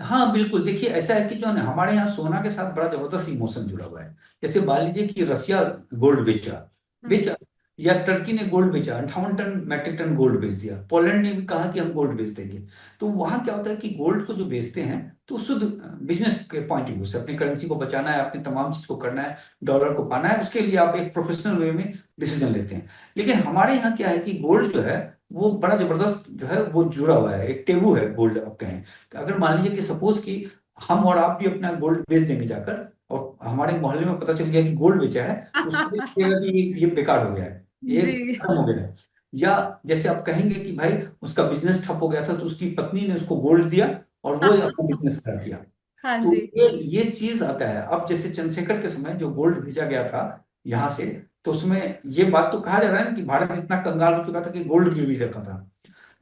हाँ बिल्कुल, देखिए ऐसा है कि जो है ना, हमारे यहाँ सोना के साथ बड़ा जबरदस्त इमोशन जुड़ा हुआ है। जैसे मान लीजिए कि रसिया गोल्ड बेचा हम्म। बेचा या टर्की ने गोल्ड बेचा, 58 टन मैट्रिक टन गोल्ड बेच दिया, पोलैंड ने भी कहा कि हम गोल्ड बेच देंगे। तो वहां क्या होता है कि गोल्ड को जो बेचते हैं, तो शुद्ध बिजनेस के पॉइंट ऑफ व्यू से अपनी करेंसी को बचाना है, अपनी तमाम चीज को करना है, डॉलर को पाना है, उसके लिए आप एक प्रोफेशनल वे में डिसीजन लेते हैं। लेकिन हमारे यहाँ क्या है कि गोल्ड जो है वो बड़ा जबरदस्त जो है वो जुड़ा हुआ है, एक टेबू है गोल्ड, आप कहें। अगर मान लीजिए कि सपोज कि हम और आप भी अपना गोल्ड बेच देंगे जाकर, और हमारे मोहल्ले में पता चल गया कि गोल्ड बेचा है, तो उसको लगेगा कि ये बेकार हो गया है, ये जी। खत्म हो गया है। या जैसे आप कहेंगे कि भाई उसका बिजनेस ठप हो गया था, तो उसकी पत्नी ने उसको गोल्ड दिया और वो अपना बिजनेस खड़ा किया। हाँ तो जी। ये चीज आता है। अब जैसे चंद्रशेखर के समय जो गोल्ड भेजा गया था यहाँ से, तो उसमें ये बात तो कहा जा रहा है ना कि भारत इतना कंगाल हो चुका था कि गोल्ड गिरवी रखा था।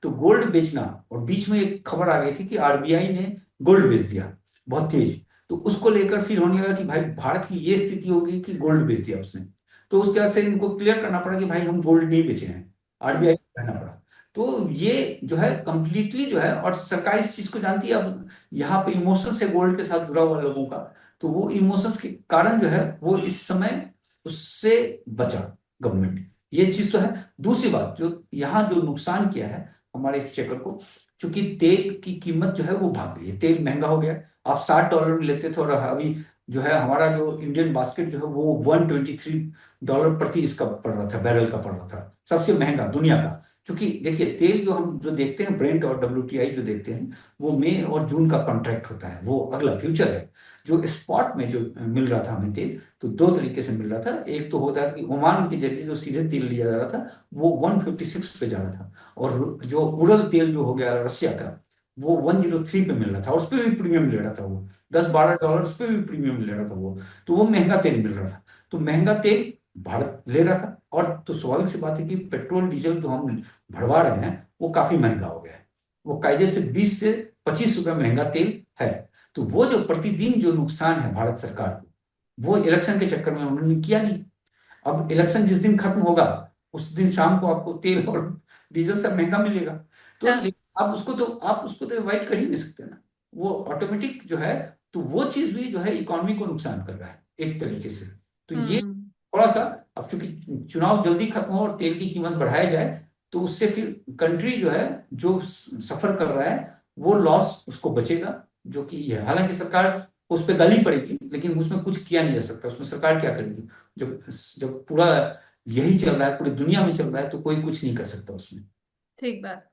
तो गोल्ड बेचना, और बीच में एक खबर आ गई थी कि आरबीआई ने गोल्ड बेच दिया बहुत तेज। तो उसको लेकर फिर होने लगा कि भाई भारत की ये स्थिति हो गई कि गोल्ड बेच दिया उसने। तो उसके बाद से इनको क्लियर करना पड़ा कि भाई हम गोल्ड नहीं बेचे हैं, आरबीआई को कहना पड़ा। तो ये जो है कंप्लीटली जो है, और सरकार इस चीज को जानती है। अब यहाँ पे इमोशंस है गोल्ड के साथ जुड़ा हुआ लोगों का, तो वो इमोशंस के कारण जो है वो इस समय उससे बचा गवर्नमेंट। ये चीज तो है। दूसरी बात, जो यहाँ जो नुकसान किया है हमारे एक्सचेकर को, क्योंकि तेल की कीमत जो है वो भाग गई है, तेल महंगा हो गया है। आप $60 में लेते थे, और अभी जो है हमारा जो इंडियन बास्केट जो है वो $123 प्रति इसका पड़ रहा था, बैरल का पड़ रहा था, सबसे महंगा दुनिया का। क्योंकि देखिए तेल जो हम जो देखते हैं, ब्रेंट और WTI जो देखते हैं, वो मई और जून का कॉन्ट्रैक्ट होता है, वो अगला फ्यूचर है। जो स्पॉट में जो मिल रहा था हमें तेल, तो दो तरीके से मिल रहा था। एक तो होता है कि ओमान के जरिए जो सीधे तेल लिया जा रहा था, वो 156 पे जा रहा था। और जो उड़ल तेल जो हो गया रसिया का, वो 103 पे मिल रहा था, और उस पर भी प्रीमियम ले रहा था वो, $10 12 उस पर भी प्रीमियम ले रहा था वो। तो वो महंगा तेल मिल रहा था। तो महंगा तेल भारत ले रहा था, और तो स्वाभाविक सी बात है कि पेट्रोल डीजल जो हम भरवा रहे हैं वो काफी महंगा हो गया है। वो कायदे से 20 से 25 रुपए महंगा तेल है। तो वो जो प्रतिदिन जो नुकसान है भारत सरकार को, वो इलेक्शन के चक्कर में उन्होंने किया नहीं। अब इलेक्शन जिस दिन खत्म होगा, उस दिन शाम को आपको तेल और डीजल सब महंगा मिलेगा। तो हाँ। आप उसको तो अवॉइड कर ही नहीं सकते ना, वो ऑटोमेटिक जो है। तो वो चीज भी जो है इकोनॉमी को नुकसान कर रहा है एक तरीके से। तो ये हम्म। थोड़ा सा, अब चूंकि चुनाव जल्दी खत्म हो और तेल की कीमत बढ़ाया जाए, तो उससे फिर कंट्री जो है, जो सफर कर रहा है, वो लॉस उसको बचेगा। जो कि ये, हालांकि सरकार उस पर गाली पड़ेगी, लेकिन उसमें कुछ किया नहीं जा सकता। उसमें सरकार क्या करेगी जब जब पूरा यही चल रहा है, पूरी दुनिया में चल रहा है, तो कोई कुछ नहीं कर सकता उसमें। ठीक बात।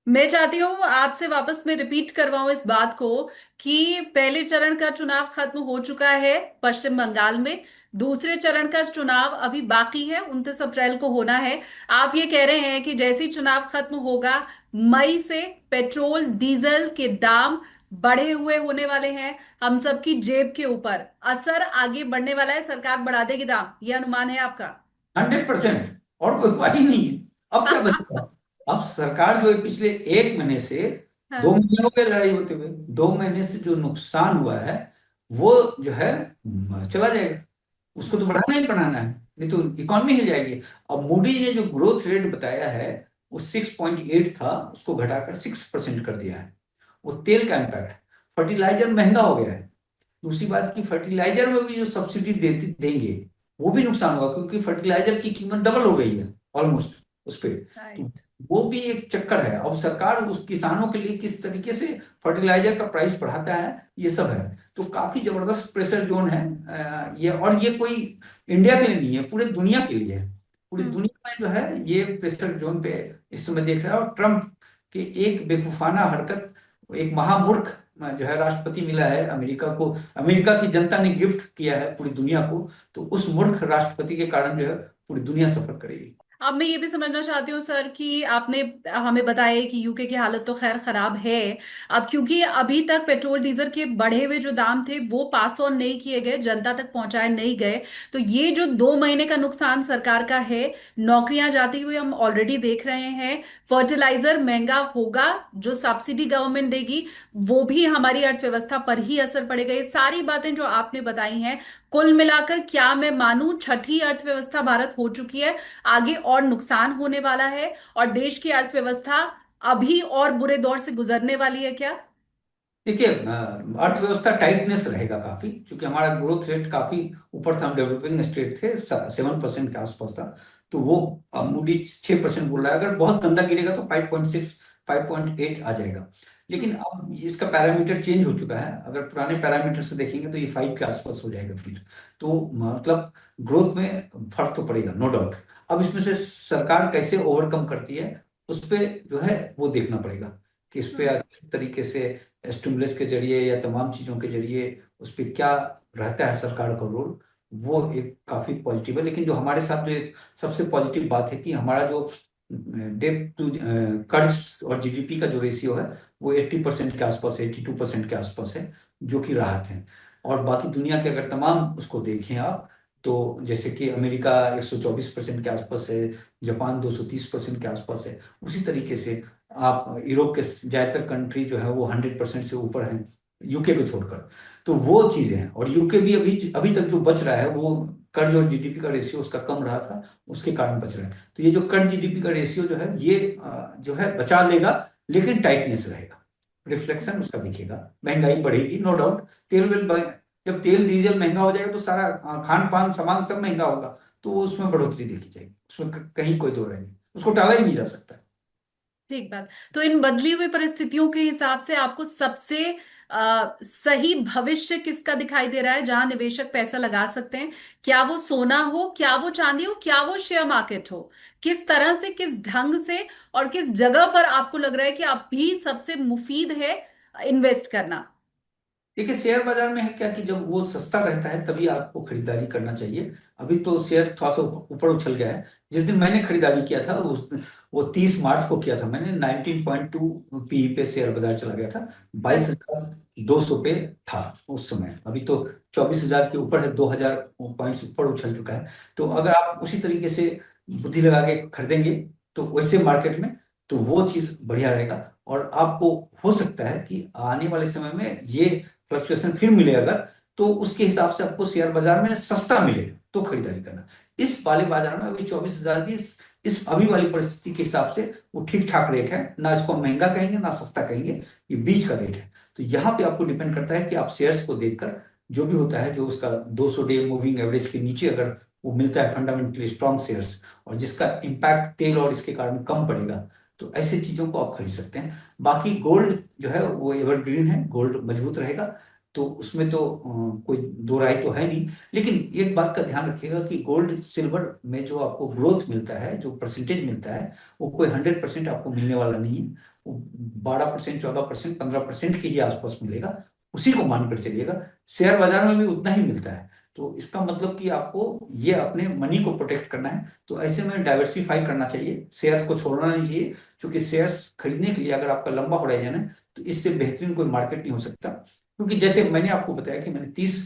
मैं चाहती हूँ आपसे वापस में रिपीट करवाऊं इस बात को कि पहले चरण का चुनाव खत्म हो चुका है पश्चिम बंगाल में। दूसरे चरण का चुनाव अभी बाकी है, 29 अप्रैल को होना है। आप ये कह रहे हैं कि जैसे ही चुनाव खत्म होगा, मई से पेट्रोल डीजल के दाम बढ़े हुए होने वाले हैं। हम सबकी जेब के ऊपर असर आगे बढ़ने वाला है, सरकार बढ़ा देगी दाम, ये अनुमान है आपका? 100%, और कोई उपाय ही नहीं है। अब क्या बचेगा? अब सरकार जो है पिछले 1 महीने से, दो हाँ। महीने हो गए लड़ाई होते हुए, 2 महीने से जो नुकसान हुआ है वो जो है चला जाएगा, उसको तो बढ़ाना ही बढ़ाना है। नहीं तो इकोनॉमी हिल जाएगी। अब मूडी ने जो ग्रोथ रेट बताया है वो 6.8 था, उसको घटाकर 6% कर दिया है। वो तेल का इम्पैक्ट। फर्टिलाइजर महंगा हो गया है। दूसरी बात की फर्टिलाइजर में भी जो सब्सिडी देती देंगे वो भी नुकसान होगा, क्योंकि फर्टिलाइजर की कीमत डबल हो गई है ऑलमोस्ट उस पे। तो राइट। वो भी एक चक्कर है। अब सरकार उस किसानों के लिए किस तरीके से फर्टिलाइजर का प्राइस बढ़ाता है, ये सब है। तो काफी जबरदस्त प्रेशर जोन है। ये, और ये कोई इंडिया के लिए नहीं है, पूरे दुनिया के लिए है। पूरी हम्म। दुनिया में जो है ये प्रेशर जोन पे इस समय देख रहा है। और ट्रम्प की एक बेवकूफाना हरकत, एक महामूर्ख जो है राष्ट्रपति मिला है अमेरिका को, अमेरिका की जनता ने गिफ्ट किया है पूरी दुनिया को। तो उस मूर्ख राष्ट्रपति के कारण जो है पूरी दुनिया सफर करेगी। अब मैं ये भी समझना चाहती हूँ सर कि आपने हमें बताया कि यूके की हालत तो खैर खराब है। अब क्योंकि अभी तक पेट्रोल डीजल के बढ़े हुए जो दाम थे वो पास ऑन नहीं किए गए, जनता तक पहुंचाए नहीं गए, तो ये जो 2 महीने का नुकसान सरकार का है, नौकरियां जाती हुई हम ऑलरेडी देख रहे हैं, फर्टिलाइजर महंगा होगा, जो सब्सिडी गवर्नमेंट देगी वो भी हमारी अर्थव्यवस्था पर ही असर पड़ेगा। ये सारी बातें जो आपने बताई हैं, कुल मिलाकर क्या मैं मानूं छठी अर्थव्यवस्था भारत हो चुकी है, आगे और नुकसान होने वाला है, और देश की अर्थव्यवस्था अभी और बुरे दौर से गुजरने वाली है क्या? देखिए, अर्थव्यवस्था टाइटनेस रहेगा काफी, क्योंकि हमारा ग्रोथ रेट काफी ऊपर था, हम डेवलपिंग स्टेट थे, 7% के आसपास था। तो वो मूडी 6% बोल रहा है, अगर बहुत गंदा गिरेगा तो 5.6 5.8 आ जाएगा। लेकिन हम्म। अब इसका पैरामीटर चेंज हो चुका है, अगर पुराने पैरामीटर से देखेंगे तो ये 5 के आसपास हो जाएगा फिर। तो मतलब ग्रोथ में फर्क तो पड़ेगा, नो डाउट। अब इसमें से सरकार कैसे ओवरकम करती है उस पे जो है वो देखना पड़ेगा, कि इस पे हम्म। किस तरीके से स्टिमुलस के जरिए या तमाम चीजों के जरिए उस पर क्या रहता है सरकार का रोल। वो एक काफी पॉजिटिव है। लेकिन जो हमारे साथ जो एक सबसे पॉजिटिव बात है कि हमारा जो डेट टू कर्ज और जीडीपी का जो रेशियो है वो 80% के आसपास है, 82% के आसपास है, जो कि राहत है। और बाकी दुनिया के अगर तमाम उसको देखें आप, तो जैसे कि अमेरिका 124% के आसपास है, जापान 230% के आसपास है, उसी तरीके से आप यूरोप के ज्यादातर कंट्री जो है वो 100% से ऊपर हैं, यूके को छोड़कर। तो वो चीजें हैं। और यूके भी अभी अभी तक जो बच रहा है वो कर्ज और जीडीपी का रेशियो उसका कम रहा था, उसके कारण बच रहा है। तो ये जो कर्ज जीडीपी का रेशियो जो है ये जो है बचा लेगा, लेकिन टाइटनेस रहेगा, रिफ्लेक्शन उसका दिखेगा। महंगाई बढ़ेगी, नो डाउट। जब तेल डीजल महंगा हो जाएगा तो सारा खान पान सामान सब महंगा होगा, तो वो उसमें बढ़ोतरी देखी जाएगी, उसमें कहीं कोई दो राय नहीं, उसको टाला ही नहीं जा सकता। ठीक बात। तो इन बदली हुई परिस्थितियों के हिसाब से आपको सबसे सही भविष्य किसका दिखाई दे रहा है जहां निवेशक पैसा लगा सकते हैं? क्या वो सोना हो, क्या वो चांदी हो, क्या वो शेयर मार्केट हो? किस तरह से, किस ढंग से और किस जगह पर आपको लग रहा है कि अभी सबसे मुफीद है इन्वेस्ट करना? देखिए, शेयर बाजार में है क्या कि जब वो सस्ता रहता है तभी आपको खरीदारी करना चाहिए। अभी तो शेयर थोड़ा सा ऊपर उछल गया है। जिस दिन मैंने खरीदारी किया था वो 30 मार्च को किया था मैंने, 19.2 पी पे शेयर बाजार चला गया था। बाईस राइट। हजार दो सौ पे था उस समय। अभी तो 24,000 के ऊपर है, 2,000 पॉइंट्स ऊपर उछल चुका है। तो अगर आप उसी तरीके से बुद्धि लगा के खरीदेंगे तो वैसे मार्केट में, तो वो चीज बढ़िया रहेगा। और आपको हो सकता है कि आने वाले समय में ये फ्लक्चुएशन फिर मिले अगर, तो उसके हिसाब से आपको शेयर बाजार में सस्ता मिले तो खरीदारी करना। इस वाले बाजार में अभी 24,000 की इस अभी वाली परिस्थिति के हिसाब से वो ठीक ठाक रेट है, ना इसको हम महंगा कहेंगे ना सस्ता कहेंगे, ये बीच का रेट है। तो यहाँ पे आपको डिपेंड करता है कि आप शेयर्स को देखकर जो भी होता है, जो उसका 200 डे मूविंग एवरेज के नीचे अगर वो मिलता है फंडामेंटली स्ट्रॉन्ग शेयर्स, और जिसका इम्पैक्ट तेल और इसके कारण कम पड़ेगा, तो ऐसे चीजों को आप खरीद सकते हैं। बाकी गोल्ड जो है वो एवरग्रीन है, गोल्ड मजबूत रहेगा। तो उसमें तो कोई दो राय तो है नहीं। लेकिन एक बात का ध्यान रखिएगा कि गोल्ड सिल्वर में जो आपको ग्रोथ मिलता है, जो परसेंटेज मिलता है, वो कोई 100% आपको मिलने वाला नहीं है। वो 12%, 14%, 15% के ही आसपास मिलेगा, उसी को मानकर चलिएगा। शेयर बाजार में भी उतना ही मिलता है। तो इसका मतलब कि आपको ये अपने मनी को प्रोटेक्ट करना है, तो ऐसे में डाइवर्सिफाई करना चाहिए, शेयर्स को छोड़ना नहीं चाहिए। क्योंकि शेयर्स खरीदने के लिए अगर आपका लंबा होराइजन है तो इससे बेहतरीन कोई मार्केट नहीं हो सकता। क्योंकि जैसे मैंने आपको बताया कि मैंने 30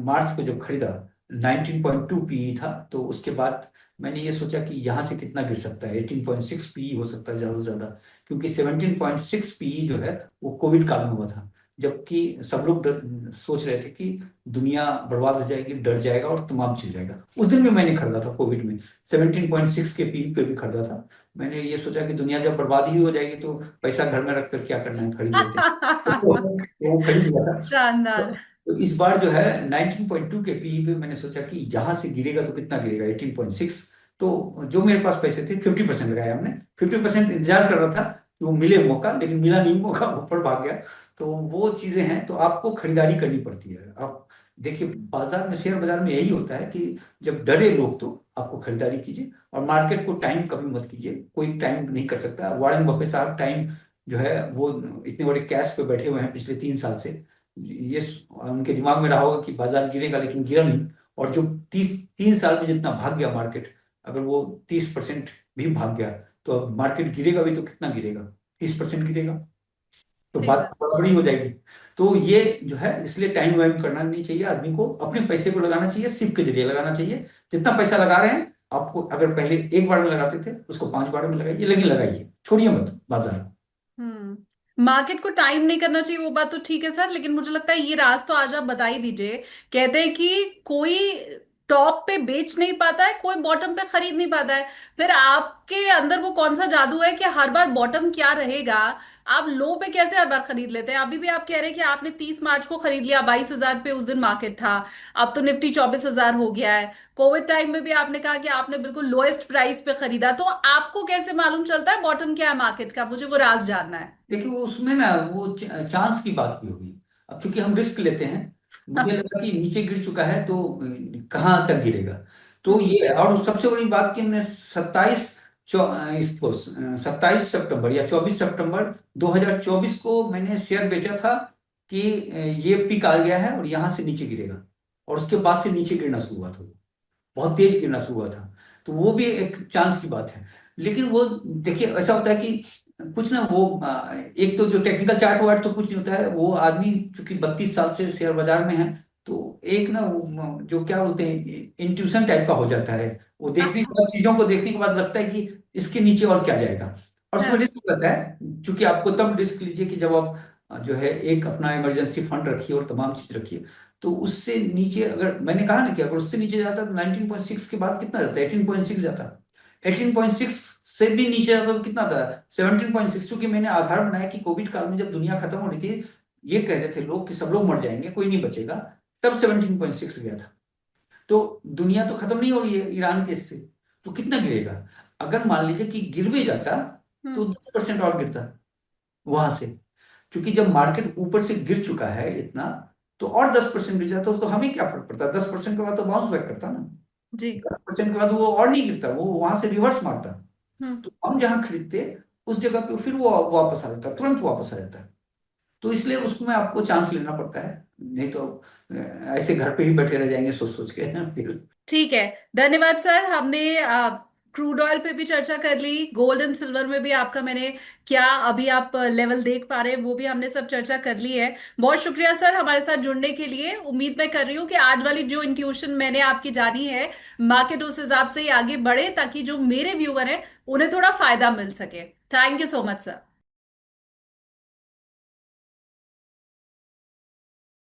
मार्च को जब खरीदा, 19.2 पीई था, तो उसके बाद मैंने ये सोचा कि यहाँ से कितना गिर सकता है, 18.6 पीई हो सकता है ज्यादा से ज्यादा। क्योंकि 17.6 पीई जो है वो कोविड काल में हुआ था, जबकि सब लोग सोच रहे थे कि दुनिया बर्बाद हो जाएगी, डर जाएगा और तमाम चीज जाएगा। उस दिन भी मैंने खरीदा था कोविड में, 17.6 के पी पे भी खरीदा था। मैंने ये सोचा कि दुनिया जब बर्बाद ही हो जाएगी तो पैसा घर में रख कर क्या करना है, खरीद लेते हैं। तो वो खरीद लिया था। शानदार। तो इस बार जो है 19.2 के पी पे मैंने सोचा कि यहाँ से गिरेगा तो कितना गिरेगा, 18.6। तो जो मेरे पास पैसे थे 50% लगाया हमने। 50% इंतजार कर रहा था कि वो मिले मौका, लेकिन मिला नहीं मौका, ऊपर भाग गया। तो वो चीजें हैं, तो आपको खरीदारी करनी पड़ती है। आप देखिए, बाजार में, शेयर बाजार में यही होता है कि जब डरे लोग तो आपको खरीदारी कीजिए, और मार्केट को टाइम कभी मत कीजिए। कोई टाइम नहीं कर सकता। वॉरेन बफे साहब टाइम जो है वो इतने बड़े कैश पे बैठे हुए हैं पिछले 3 साल से। ये उनके दिमाग में रहा होगा कि बाजार गिरेगा, लेकिन गिरा नहीं। और जो 3 साल में जितना भाग गया मार्केट, अगर वो 30% भी भाग गया, तो अब मार्केट गिरेगा भी तो कितना गिरेगा, 30% गिरेगा, तो सही बात बात। बड़ी हो जाएगी। तो ये जो है, इसलिए टाइम वाइम करना नहीं चाहिए आदमी को। अपने पैसे को लगाना चाहिए, सिप के जरिए लगाना चाहिए। जितना पैसा लगा रहे हैं, आपको अगर पहले एक बार में लगाते थे, उसको 5 बार में लगाइए, लेकिन लगाइए, छोड़िए मत बाजार। मार्केट को टाइम नहीं करना चाहिए, वो बात तो ठीक है सर, लेकिन मुझे लगता है ये राज तो आज आप बता ही दीजिए। कहते हैं कि कोई टॉप पे बेच नहीं पाता है, कोई बॉटम पे खरीद नहीं पाता है। फिर आपके अंदर वो कौन सा जादू है कि हर बार बॉटम क्या रहेगा, आप लो पे कैसे हर बार खरीद लेते हैं? अभी भी आप कह रहे हैं कि आपने 30 मार्च को खरीद लिया, 22,000 पे उस दिन मार्केट था। अब तो निफ्टी 24,000 हो गया है। कोविड टाइम में भी आपने कहा कि आपने बिल्कुल लोएस्ट प्राइस पे खरीदा, तो आपको कैसे मालूम चलता है बॉटम क्या है मार्केट का? मुझे वो राज जानना है। देखिए, वो उसमें ना वो चांस की बात भी होगी। अब चूंकि हम रिस्क लेते हैं, मुझे लगा कि नीचे गिर चुका है तो कहाँ तक गिरेगा। तो हम्म। ये है। और सबसे बड़ी बात कि हमने 27 सितंबर या 24 सितंबर 2024 को मैंने शेयर बेचा था कि ये पीक आ गया है और यहाँ से नीचे गिरेगा। और उसके बाद से नीचे गिरना शुरू हुआ था, बहुत तेज गिरना शुरू हुआ था। तो वो भी एक चांस की बात है। लेकिन वो देखिए, ऐसा होता है कि कुछ ना वो एक तो जो टेक्निकल चार्ट वार्ट तो कुछ नहीं होता है। वो आदमी चूंकि 32 साल से शेयर बाजार में है, तो एक ना वो जो क्या बोलते हैं, इंट्यूशन टाइप का हो जाता है। वो देखने के बाद, चीजों को देखने के बाद लगता है कि इसके नीचे और क्या जाएगा। और उसमें हाँ। रिस्क रहता है, चूंकि आपको तब रिस्क लीजिए कि जब आप जो है एक अपना इमरजेंसी फंड रखिए और तमाम चीज रखिए। तो उससे नीचे, अगर मैंने कहा ना कि अगर उससे नीचे जाता तो 19.6 के बाद कितना जाता, 18.6 जाता। 18.6 से भी नीचे जाता तो कितना था, 17.6। क्योंकि मैंने आधार बनाया कि कोविड काल में जब दुनिया खत्म हो रही थी, ये कह रहे थे लोग कि सब लोग मर जाएंगे, कोई नहीं बचेगा, तब 17.6 गया था। तो दुनिया तो खत्म नहीं हो रही है ईरान के इससे, तो कितना गिरेगा। अगर मान लीजिए कि गिर भी जाता, तो हम्म। 10% और गिरता वहां से। क्योंकि जब मार्केट ऊपर से गिर चुका है इतना, तो और 10% गिर जाता तो हमें क्या फर्क पड़ता, 10% के बाद तो बाउंस बैक करता ना। जी। 10% के बाद वो और नहीं गिरता, वो वहां से रिवर्स मारता। हम्म। तो हम जहां खरीदते, उस जगह पे फिर वो वापस आ जाता, तुरंत वापस आ जाता है। तो इसलिए उसमें आपको चांस लेना पड़ता है। नहीं तो ऐसे घर पे ही बैठे रह जाएंगे सोच सोच के फिर। ठीक है। धन्यवाद सर। हमने क्रूड ऑयल पे भी चर्चा कर ली, गोल्ड एंड सिल्वर में भी आपका मैंने क्या अभी आप लेवल देख पा रहे हैं वो भी हमने सब चर्चा कर ली है। बहुत शुक्रिया सर हमारे साथ जुड़ने के लिए। उम्मीद मैं कर रही हूँ कि आज वाली जो इंट्यूशन मैंने आपकी जानी है, मार्केट उस हिसाब से ही आगे बढ़े, ताकि जो मेरे व्यूअर हैं उन्हें थोड़ा फायदा मिल सके। Thank you so much sir.